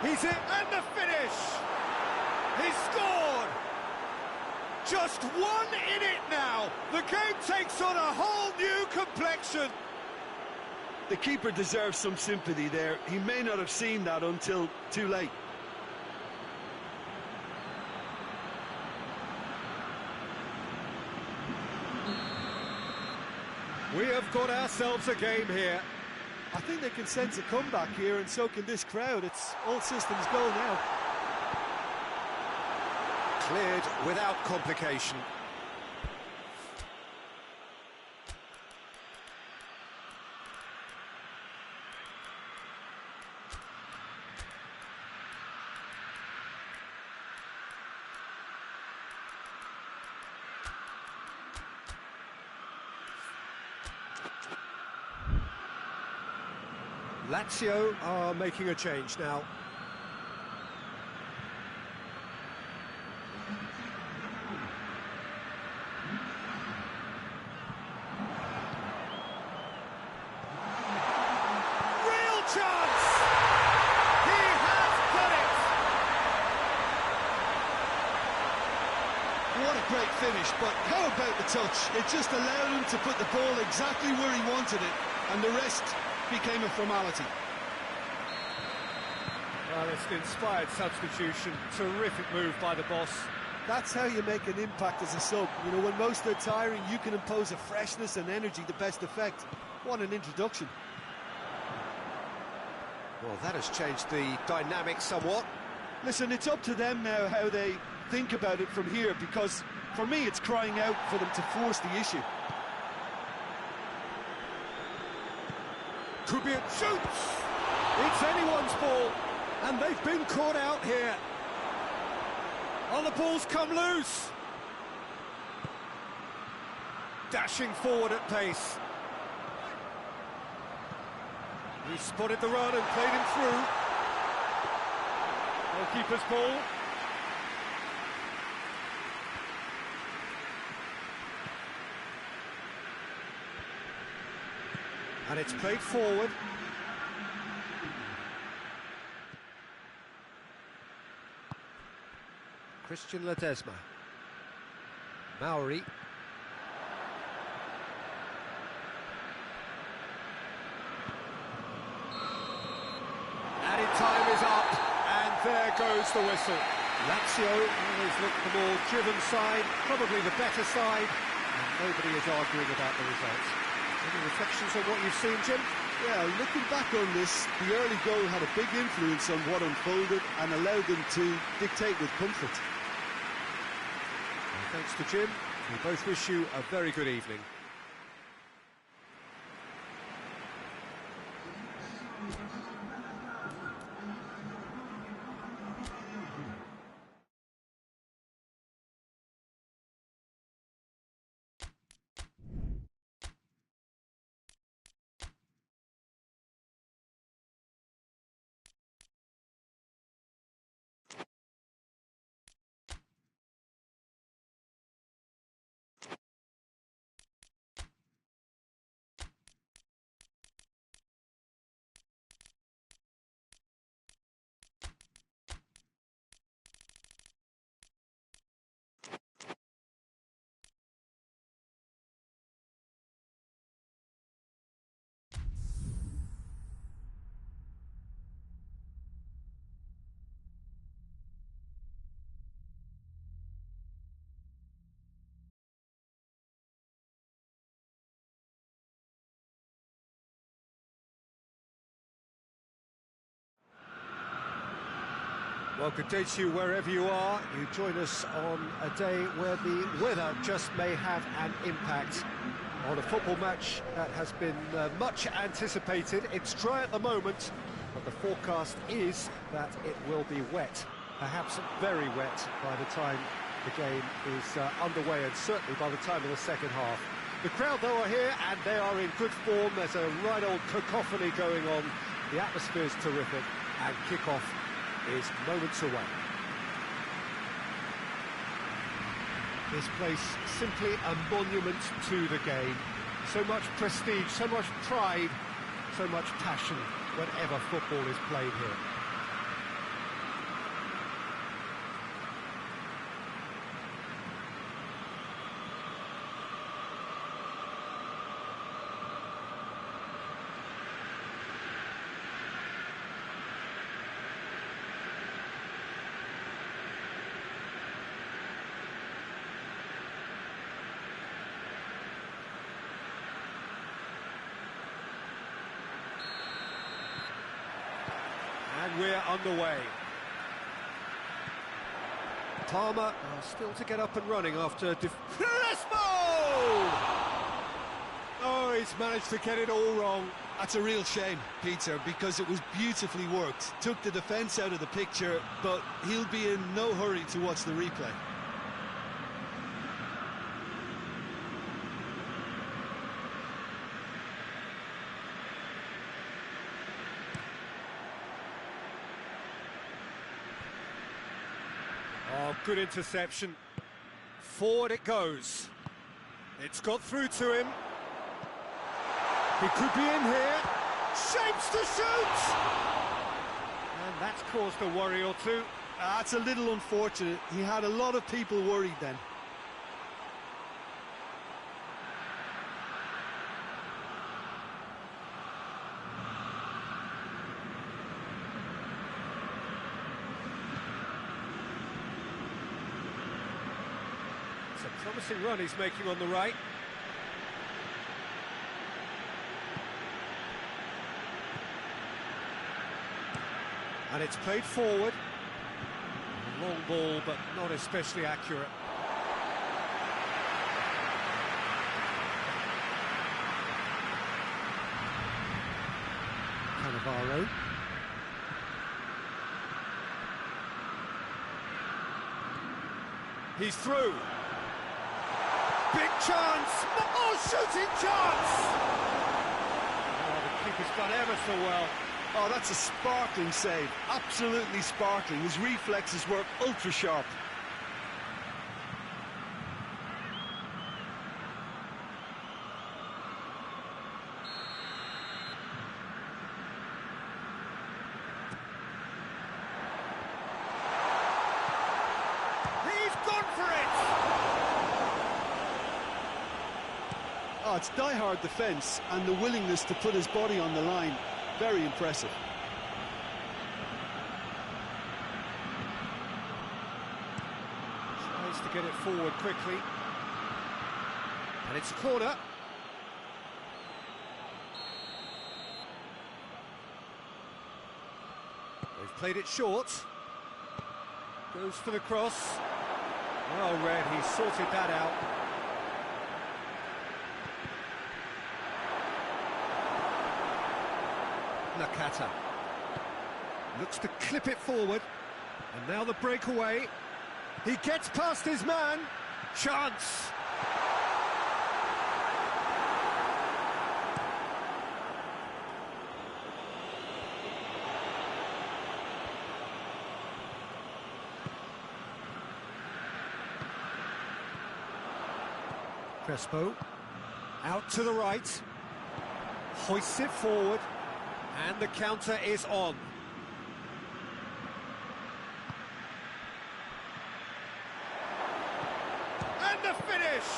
He's it, and the finish! He's scored! Just 1 in it now! The game takes on a whole new complexion! The keeper deserves some sympathy there. He may not have seen that until too late. We have got ourselves a game here. I think they can sense a comeback here, and so can this crowd. It's all systems go now. Cleared without complication. Lazio are making a change now. Real chance! He has got it! What a great finish, but how about the touch? It just allowed him to put the ball exactly where he wanted it, and the rest became a formality. Well, it's an inspired substitution. Terrific move by the boss. That's how you make an impact as a sub. You know, when most are tiring, you can impose a freshness and energy to best effect. What an introduction. Well, that has changed the dynamic somewhat. Listen, it's up to them now how they think about it from here, because for me it's crying out for them to force the issue. Could be a shoots! It's anyone's ball, and they've been caught out here. Oh, the ball's come loose. Dashing forward at pace. He spotted the run and played him through. Goalkeeper's ball. And it's played forward. Christian Ledesma. Maori. Added time is up, and there goes the whistle. Lazio always look the more driven side, probably the better side, and nobody is arguing about the results. Any reflections on what you've seen, Jim? Yeah, looking back on this, the early goal had a big influence on what unfolded and allowed them to dictate with comfort. Well, thanks to Jim. We both wish you a very good evening. Well, good day to you wherever you are. You join us on a day where the weather just may have an impact on a football match that has been much anticipated. It's dry at the moment, but the forecast is that it will be wet, perhaps very wet by the time the game is underway, and certainly by the time of the second half. The crowd, though, are here, and they are in good form. There's a right old cacophony going on. The atmosphere is terrific, and kick-off is moments away. This place simply a monument to the game. So much prestige, so much pride, so much passion whenever football is played here. And we're underway. Palmer still to get up and running after Crespo! Oh, he's managed to get it all wrong. That's a real shame, Peter, because it was beautifully worked. Took the defence out of the picture, but he'll be in no hurry to watch the replay. Oh, good interception. Forward it goes. It's got through to him. He could be in here. Shapes to shoot! And that's caused a worry or two. That's a little unfortunate. He had a lot of people worried then. It's a promising run he's making on the right. And it's played forward. Long ball, but not especially accurate. Cannavaro. He's through. Big chance! Oh, shooting chance! Oh, the keeper's done ever so well. Oh, that's a sparkling save. Absolutely sparkling. His reflexes were ultra sharp. That's die-hard defence and the willingness to put his body on the line. Very impressive. Tries to get it forward quickly. And it's a corner. They've played it short. Goes for the cross. Well read, he sorted that out. Nakata looks to clip it forward, and now the breakaway. He gets past his man. Chance. Crespo out to the right, hoists it forward, and the counter is on. And the finish!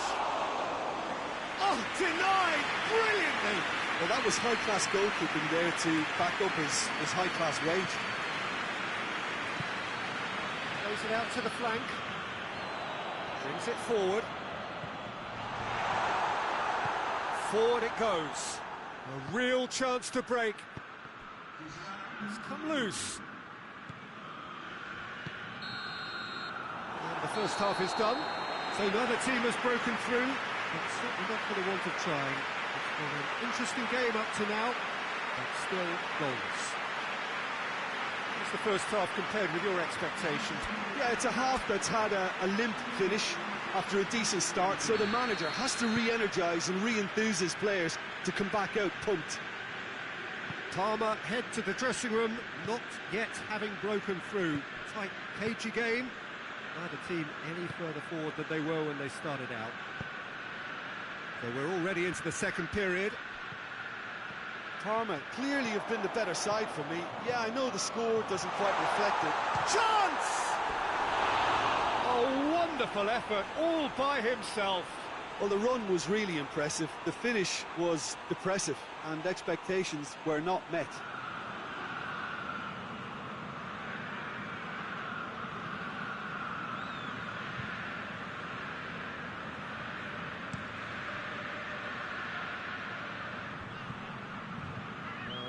Oh, denied brilliantly! Well, that was high-class goalkeeping there to back up his high-class wage. Throws it out to the flank, brings it forward. Forward it goes. A real chance to break. It's come loose. And the first half is done, so neither team has broken through, but certainly not for the want of trying. It's been an interesting game up to now, but still goals. What's the first half compared with your expectations? Yeah, it's a half that's had a limp finish after a decent start, so the manager has to re-energise and re-enthuse his players to come back out pumped. Palmer head to the dressing room, not yet having broken through. Tight, cagey game. Neither team any further forward than they were when they started out. So we're already into the second period. Parma clearly have been the better side for me. Yeah, I know the score doesn't quite reflect it. Chance! A wonderful effort, all by himself. Well, the run was really impressive. The finish was depressive, and expectations were not met.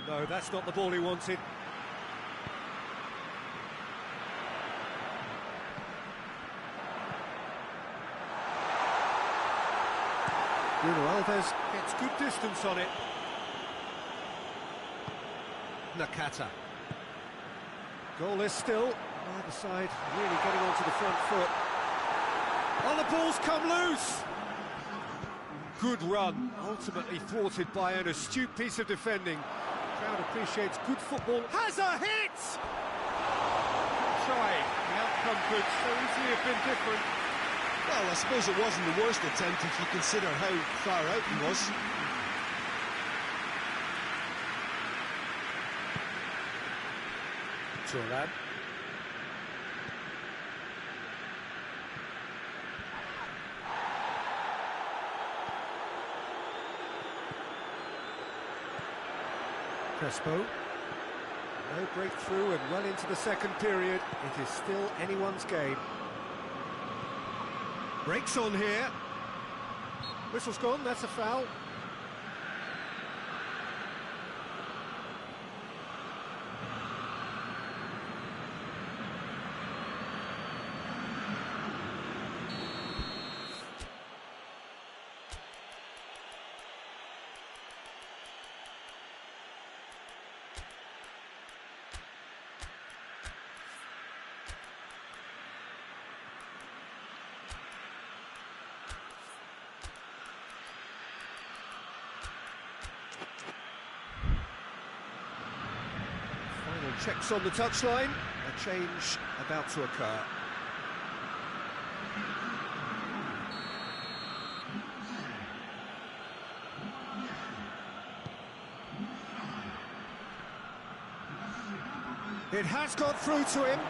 No, that's not the ball he wanted. Bruno Alves gets good distance on it. Nakata. Goalless still. Either side really getting onto the front foot. Oh, the ball's come loose! Good run, ultimately thwarted by an astute piece of defending. The crowd appreciates good football. Has a hit! Try. The outcome could so easily have been different. Well, I suppose it wasn't the worst attempt if you consider how far out he was. Torneo. Crespo. No breakthrough and well into the second period. It is still anyone's game. Breaks on here. Whistle's gone, that's a foul. Checks on the touchline, a change about to occur. It has got through to him.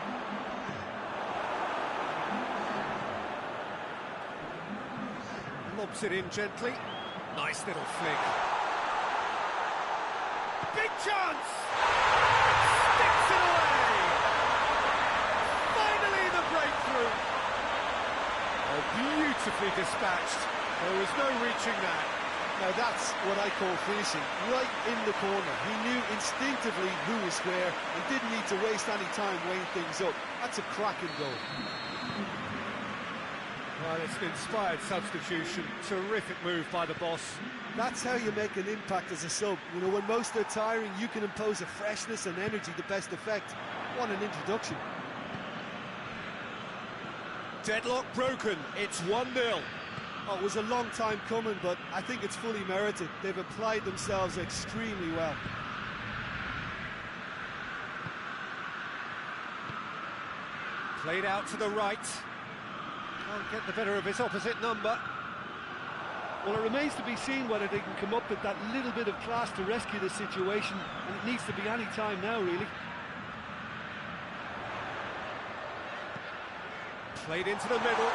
Lobs it in gently. Nice little flick. Big chance! Sticks it away! Finally the breakthrough! Oh, beautifully dispatched. There was no reaching that. Now that's what I call finishing, right in the corner. He knew instinctively who was where and didn't need to waste any time weighing things up. That's a cracking goal. Well, it's an inspired substitution. Terrific move by the boss. That's how you make an impact as a sub. You know, when most are tiring, you can impose a freshness and energy to best effect. What an introduction. Deadlock broken. It's 1-0. Oh, it was a long time coming, but I think it's fully merited. They've applied themselves extremely well. Played out to the right. Can't get the better of his opposite number. Well, it remains to be seen whether they can come up with that little bit of class to rescue the situation, and it needs to be any time now, really. Played into the middle.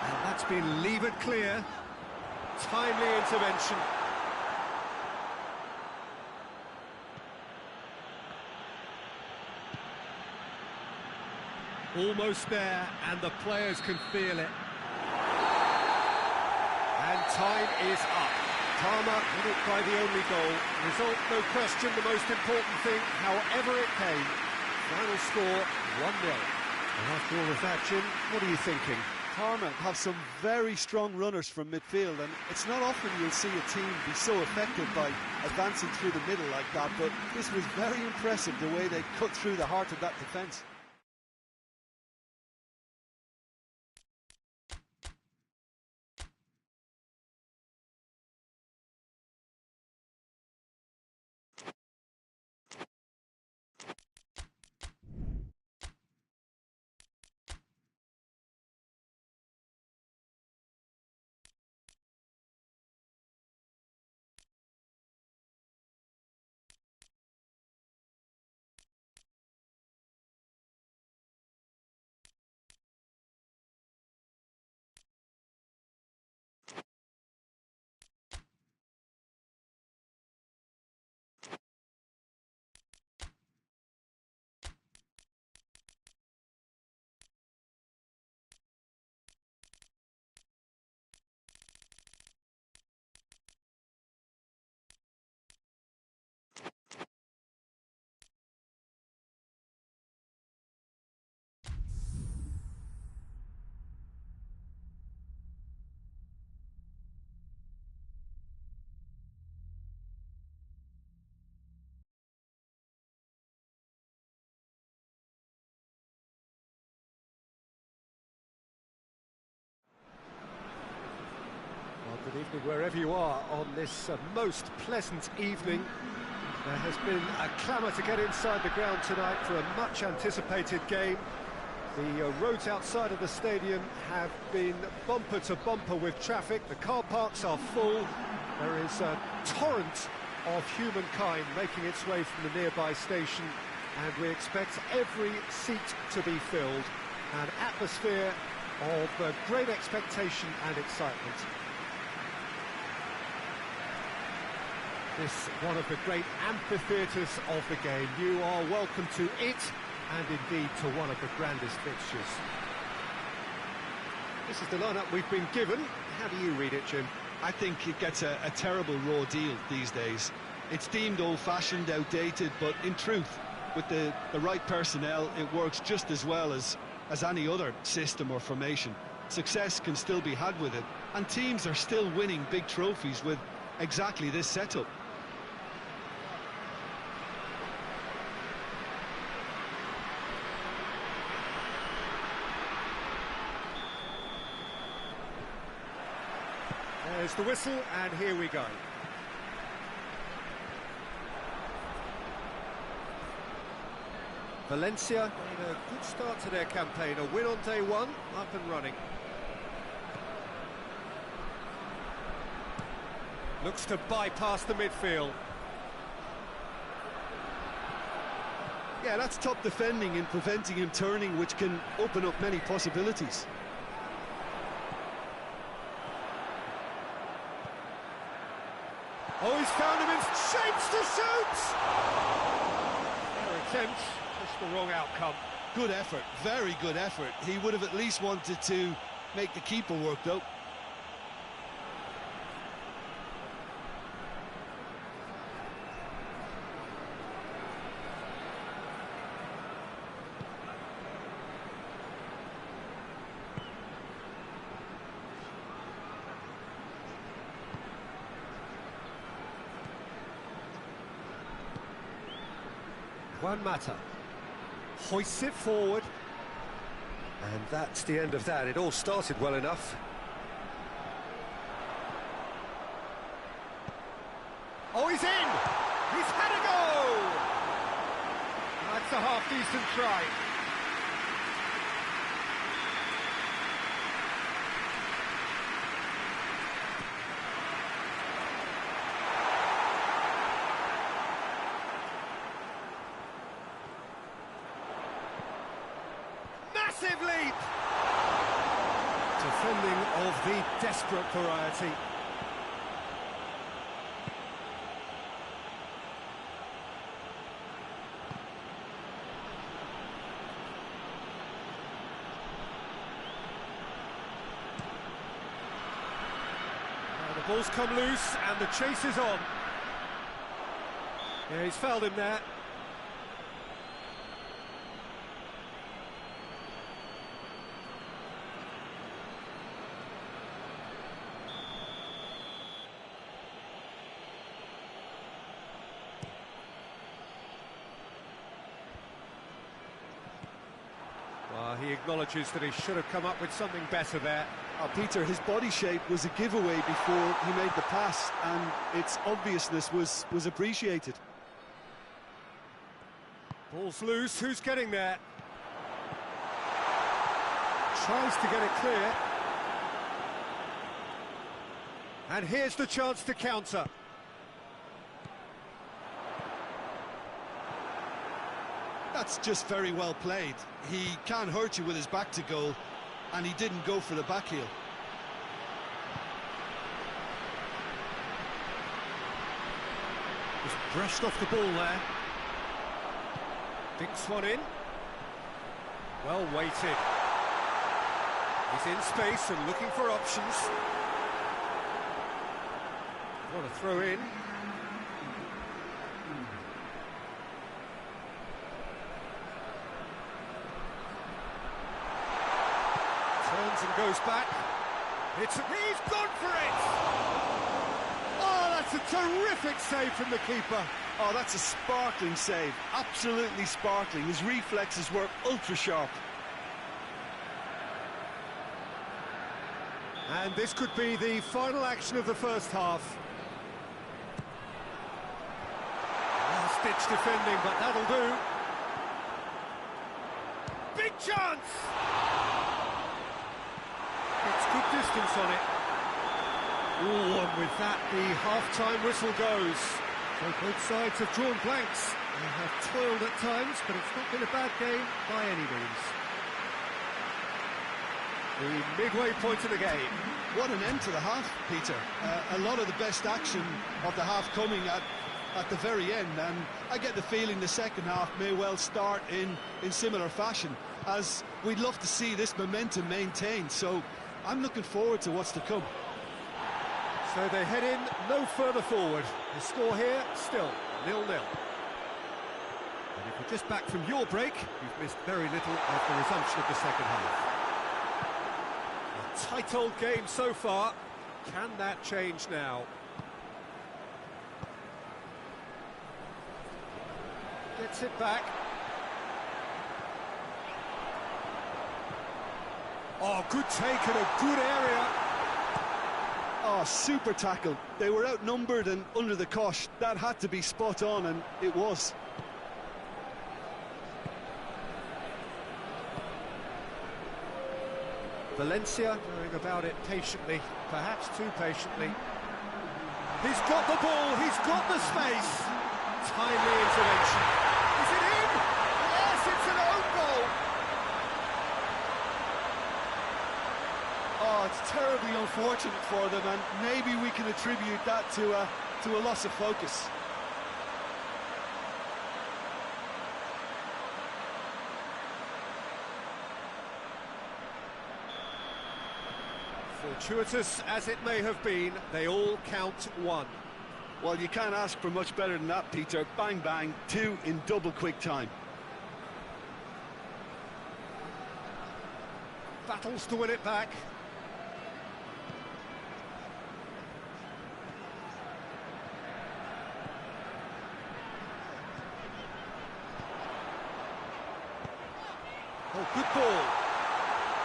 And that's been levered clear. Timely intervention. Almost there, and the players can feel it. And time is up. Parma didn't by the only goal. Result, no question, the most important thing, however it came. Final score, 1-0. And after all of that, Jim, what are you thinking? Parma have some very strong runners from midfield, and it's not often you'll see a team be so effective by advancing through the middle like that, but this was very impressive, the way they cut through the heart of that defence. Good evening wherever you are on this most pleasant evening. There has been a clamour to get inside the ground tonight for a much anticipated game. The roads outside of the stadium have been bumper to bumper with traffic. The car parks are full. There is a torrent of humankind making its way from the nearby station, and we expect every seat to be filled. An atmosphere of great expectation and excitement. This one of the great amphitheatres of the game. You are welcome to it, and indeed to one of the grandest fixtures. This is the lineup we've been given. How do you read it, Jim? I think it gets a terrible raw deal these days. It's deemed old-fashioned, outdated, but in truth, with the right personnel, it works just as well as any other system or formation. Success can still be had with it, and teams are still winning big trophies with exactly this setup. There's the whistle, and here we go. Valencia made a good start to their campaign. A win on day one, up and running. Looks to bypass the midfield. Yeah, that's top defending and preventing him turning, which can open up many possibilities. Oh, he's found him in shapes to shoot! Fair attempt, just the wrong outcome. Good effort, very good effort. He would have at least wanted to make the keeper work, though. One matter. Hoists it forward. And that's the end of that. It all started well enough. Oh, he's in! He's had a go! That's a half-decent try. Massive leap! Defending of the desperate variety. Now the ball's come loose and the chase is on. Yeah, he's fouled him there. He acknowledges that he should have come up with something better there. Peter, his body shape was a giveaway before he made the pass, and its obviousness was appreciated. Ball's loose, who's getting there? Tries to get it clear. And here's the chance to counter. That's just very well played. He can't hurt you with his back to goal, and he didn't go for the back heel. Just brushed off the ball there. Dinks one in. Well weighted. He's in space and looking for options. What a throw in. Turns and goes back. He's gone for it! Oh, that's a terrific save from the keeper. Oh, that's a sparkling save. Absolutely sparkling. His reflexes were ultra sharp. And this could be the final action of the first half. Last-ditch defending, but that'll do. Big chance! It's good distance on it. Ooh, and with that, the half-time whistle goes. So both sides have drawn blanks. They have toiled at times, but it's not been a bad game by any means. The midway point of the game. What an end to the half, Peter. A lot of the best action of the half coming at the very end, and I get the feeling the second half may well start in similar fashion, as we'd love to see this momentum maintained, so I'm looking forward to what's to come. So they head in no further forward. The score here, still 0-0. And if you're just back from your break, you've missed very little of the resumption of the second half. A tight old game so far. Can that change now? Gets it back. Oh, good take in a good area. Oh, super tackle. They were outnumbered and under the cosh. That had to be spot on, and it was. Valencia going about it patiently, perhaps too patiently. He's got the ball, he's got the space. Timely intervention. Is it in? Yes, it's an own goal. Oh, it's terribly unfortunate for them, and maybe we can attribute that to to a loss of focus. Fortuitous as it may have been, they all count one. Well, you can't ask for much better than that, Peter. Bang, bang, two in double quick time. Battles to win it back. Oh, good ball.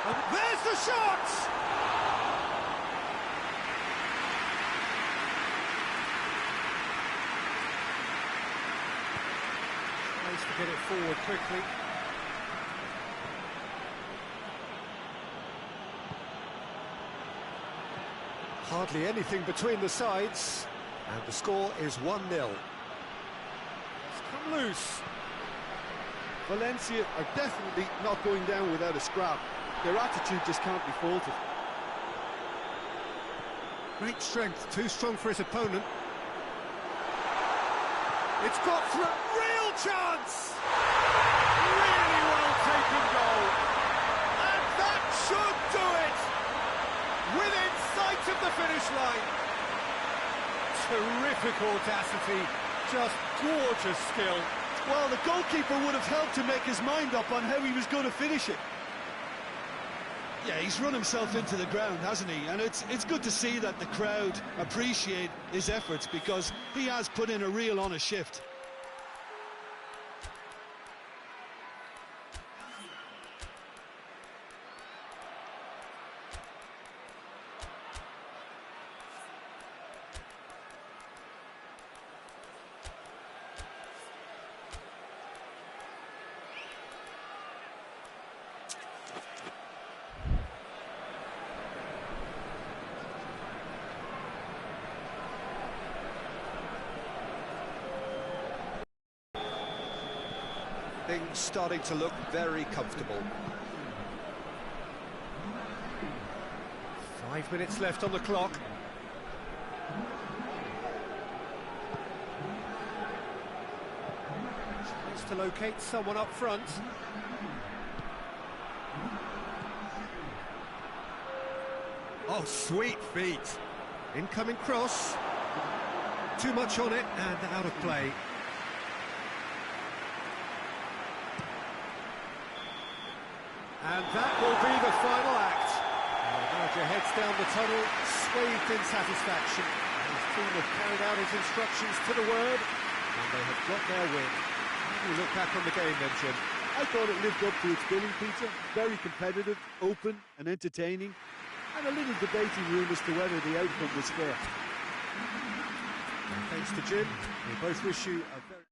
And there's the shot! Tries to get it forward quickly. Hardly anything between the sides, and the score is 1-0. It's come loose. Valencia are definitely not going down without a scrap. Their attitude just can't be faulted. Great strength, too strong for his opponent. It's got through, real chance! Really well taken goal. And that should do it! Within sight of the finish line. Terrific audacity, just gorgeous skill. Well, the goalkeeper would have helped to make his mind up on how he was going to finish it. Yeah, he's run himself into the ground, hasn't he? And it's good to see that the crowd appreciate his efforts, because he has put in a real honest shift. Things starting to look very comfortable. 5 minutes left on the clock. Tries to locate someone up front. Oh, sweet feet. Incoming cross. Too much on it and out of play. And that will be the final act. And the manager heads down the tunnel, swathed in satisfaction. And his team have carried out his instructions to the word, and they have got their win. How do you look back on the game then, Jim? I thought it lived up to its billing, Peter. Very competitive, open and entertaining, and a little debating room as to whether the outcome was fair. And thanks to Jim, we both wish you a very...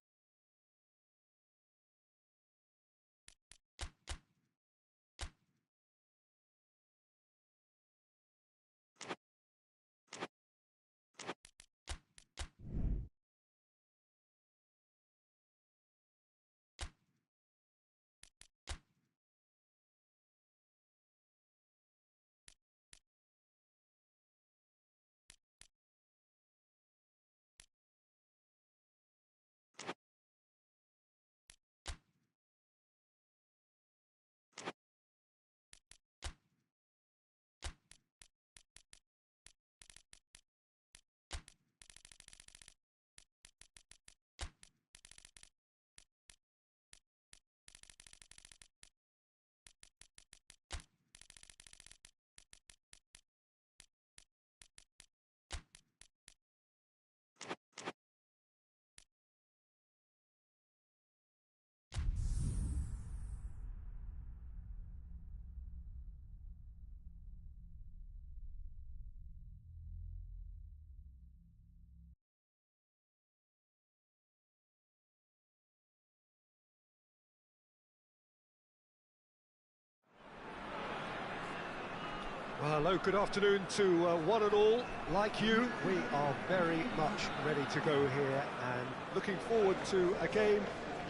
Well, hello, good afternoon to one and all. Like you, we are very much ready to go here and looking forward to a game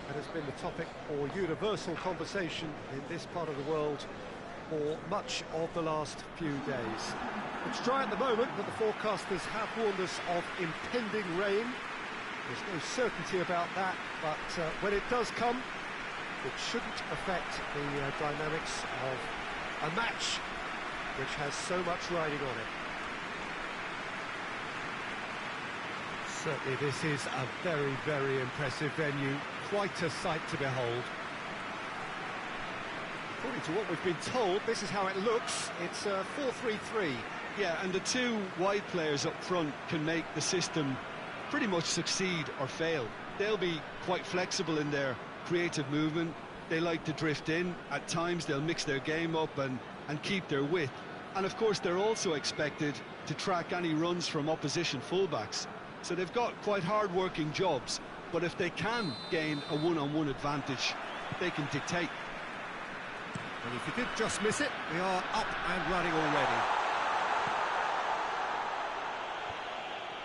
that has been the topic for universal conversation in this part of the world for much of the last few days. It's dry at the moment, but the forecasters have warned us of impending rain. There's no certainty about that, but when it does come, it shouldn't affect the dynamics of a match which has so much riding on it. Certainly this is a very, very impressive venue, quite a sight to behold. According to what we've been told, this is how it looks. It's 4-3-3. Yeah, and the two wide players up front can make the system pretty much succeed or fail. They'll be quite flexible in their creative movement. They like to drift in. At times they'll mix their game up and keep their width. And of course they're also expected to track any runs from opposition fullbacks. So they've got quite hard-working jobs, but if they can gain a one-on-one advantage, they can dictate. And if you did just miss it, we are up and running already.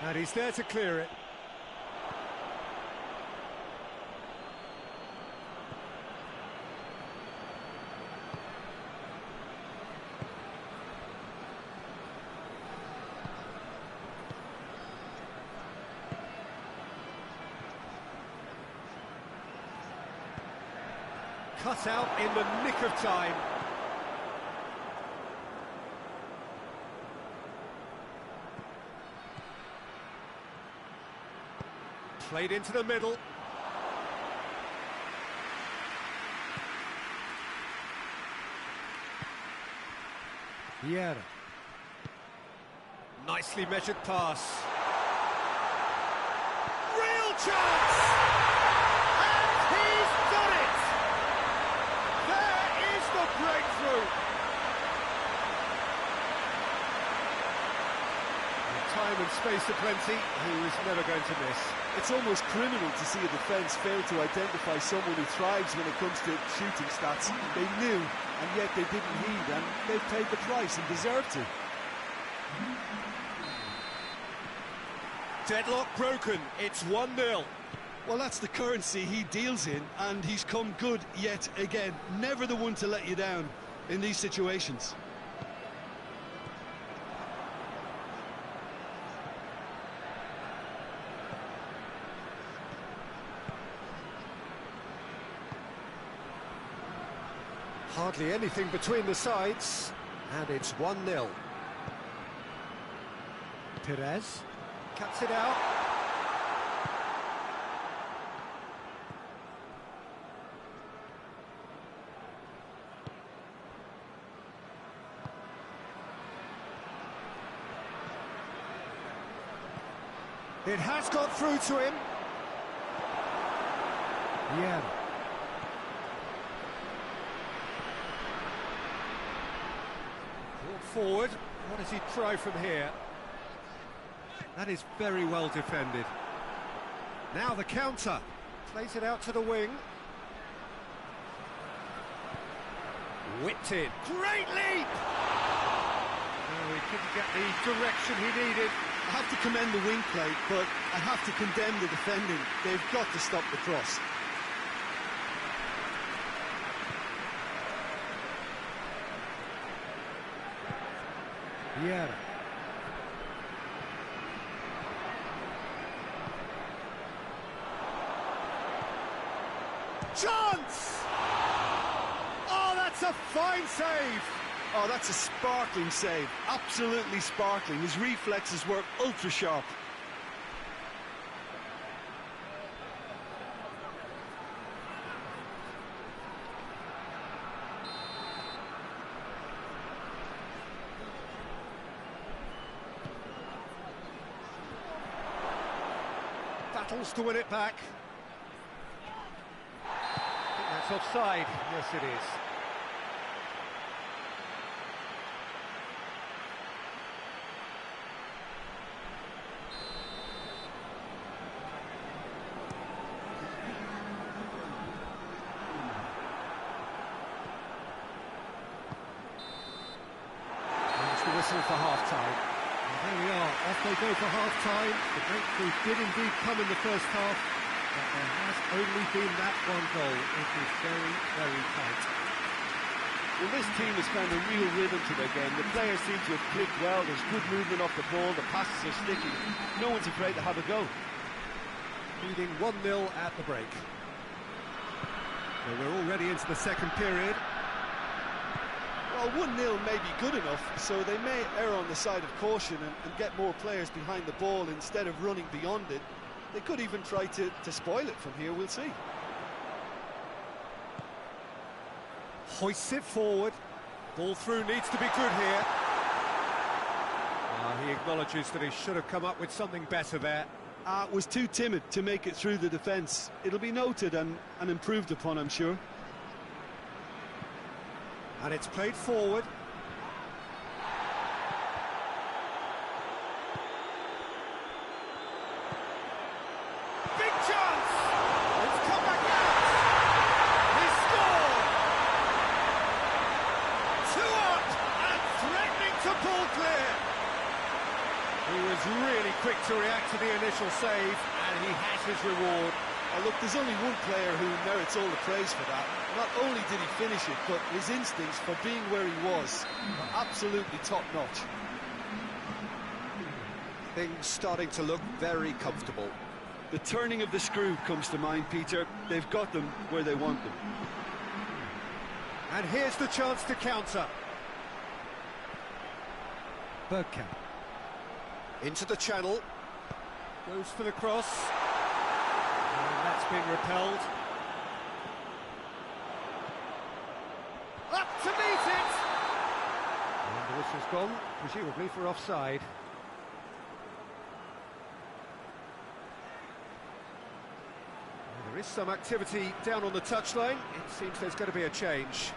And he's there to clear it. Cut out in the nick of time. Played into the middle. Vieira. Nicely measured pass. Real chance! And he's done it! There is the breakthrough! With time and space aplenty, he was never going to miss. It's almost criminal to see a defence fail to identify someone who thrives when it comes to shooting stats. They knew, and yet they didn't heed, and they've paid the price and deserve to. Deadlock broken, it's 1-0. Well, that's the currency he deals in, and he's come good yet again. Never the one to let you down in these situations. Hardly anything between the sides, and it's 1-0. Perez cuts it out. It has got through to him. Yeah. Forward, what does he try from here? That is very well defended. Now the counter, plays it out to the wing. Whipped in, great leap! Oh, he couldn't get the direction he needed. I have to commend the wing play, but I have to condemn the defending. They've got to stop the cross. Vieira. Chance! Oh, that's a fine save! Oh, that's a sparkling save. Absolutely sparkling. His reflexes were ultra sharp. Battles to win it back. I think that's offside. Yes, it is. That's the whistle for half-time. There we are, off they go for half-time. The breakthrough did indeed come in the first half, but there has only been that one goal. It is very, very tight. Well, this team has found a real rhythm to their game. The players seem to have clicked well. There's good movement off the ball. The passes are sticking. No one's afraid to have a go. Leading 1-0 at the break. So we're already into the second period. Well, 1-0 may be good enough, so they may err on the side of caution and get more players behind the ball instead of running beyond it. They could even try to spoil it from here, we'll see. Hoists it forward. Ball through needs to be good here. He acknowledges that he should have come up with something better there. Was too timid to make it through the defence. It'll be noted and improved upon, I'm sure. And it's played forward. Big chance! It's come back out! He scored! 2 up and threatening to pull clear. He was really quick to react to the initial save, and he has his reward. Oh, look, there's only one player who merits all the praise for that. Not only did he finish it, but his instincts for being where he was were absolutely top-notch. Things starting to look very comfortable. The turning of the screw comes to mind, Peter. They've got them where they want them. And here's the chance to counter. Bergkamp. Into the channel. Goes for the cross. And that's been repelled. Up to meet it! And the whistle's gone, presumably for offside. Well, there is some activity down on the touchline. It seems there's going to be a change.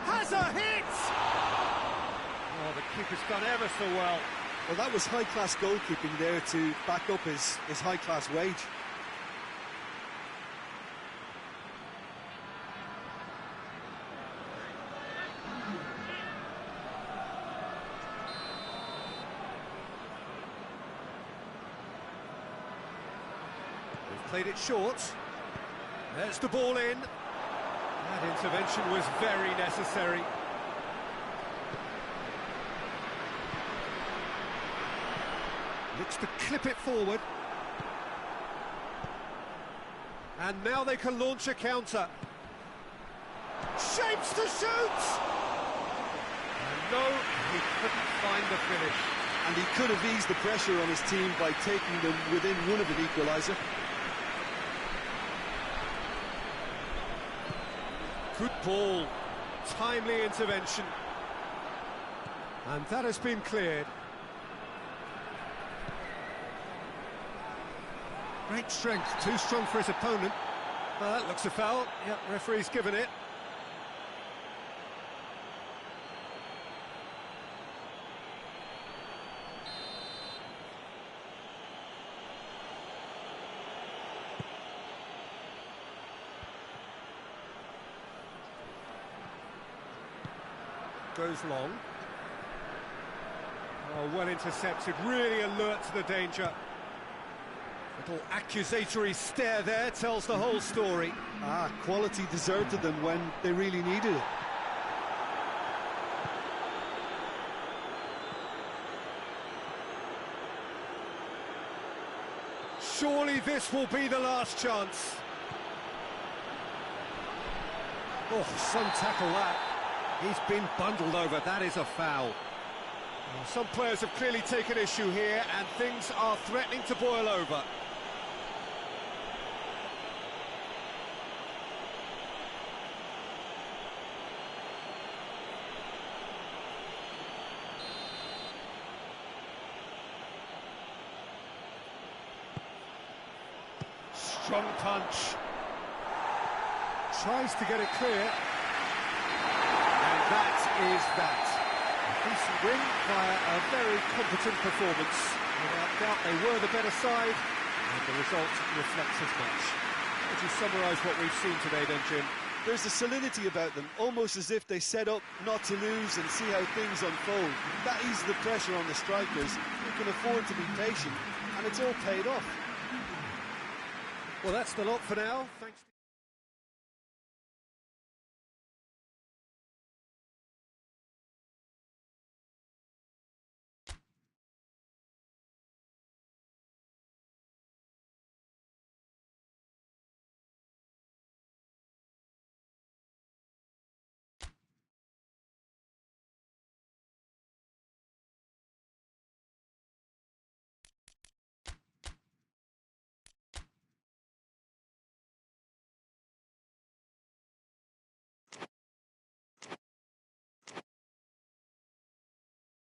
Has a hit! Oh, the keeper's done ever so well. Well, that was high-class goalkeeping there to back up his high-class wage. They've played it short. There's the ball in. That intervention was very necessary. Looks to clip it forward. And now they can launch a counter. Shapes to shoot! And no, he couldn't find the finish. And he could have eased the pressure on his team by taking them within one of an equaliser. Good ball, timely intervention. And that has been cleared. Great strength, too strong for his opponent. That looks a foul. Yep, referee's given it. Goes long. Oh, well intercepted, really alert to the danger. Little accusatory stare there tells the whole story. Quality deserted them when they really needed it. Surely this will be the last chance. Oh, some tackle that. He's been bundled over, that is a foul. Well, some players have clearly taken issue here, and things are threatening to boil over. Strong punch. Tries to get it clear. And that is that. A decent win via a very competent performance. Without doubt, they were the better side, and the result reflects as much. Would you summarise what we've seen today then, Jim? There's a solidity about them, almost as if they set up not to lose and see how things unfold. That eases the pressure on the strikers, who can afford to be patient, and it's all paid off. Well, that's the lot for now. Thanks.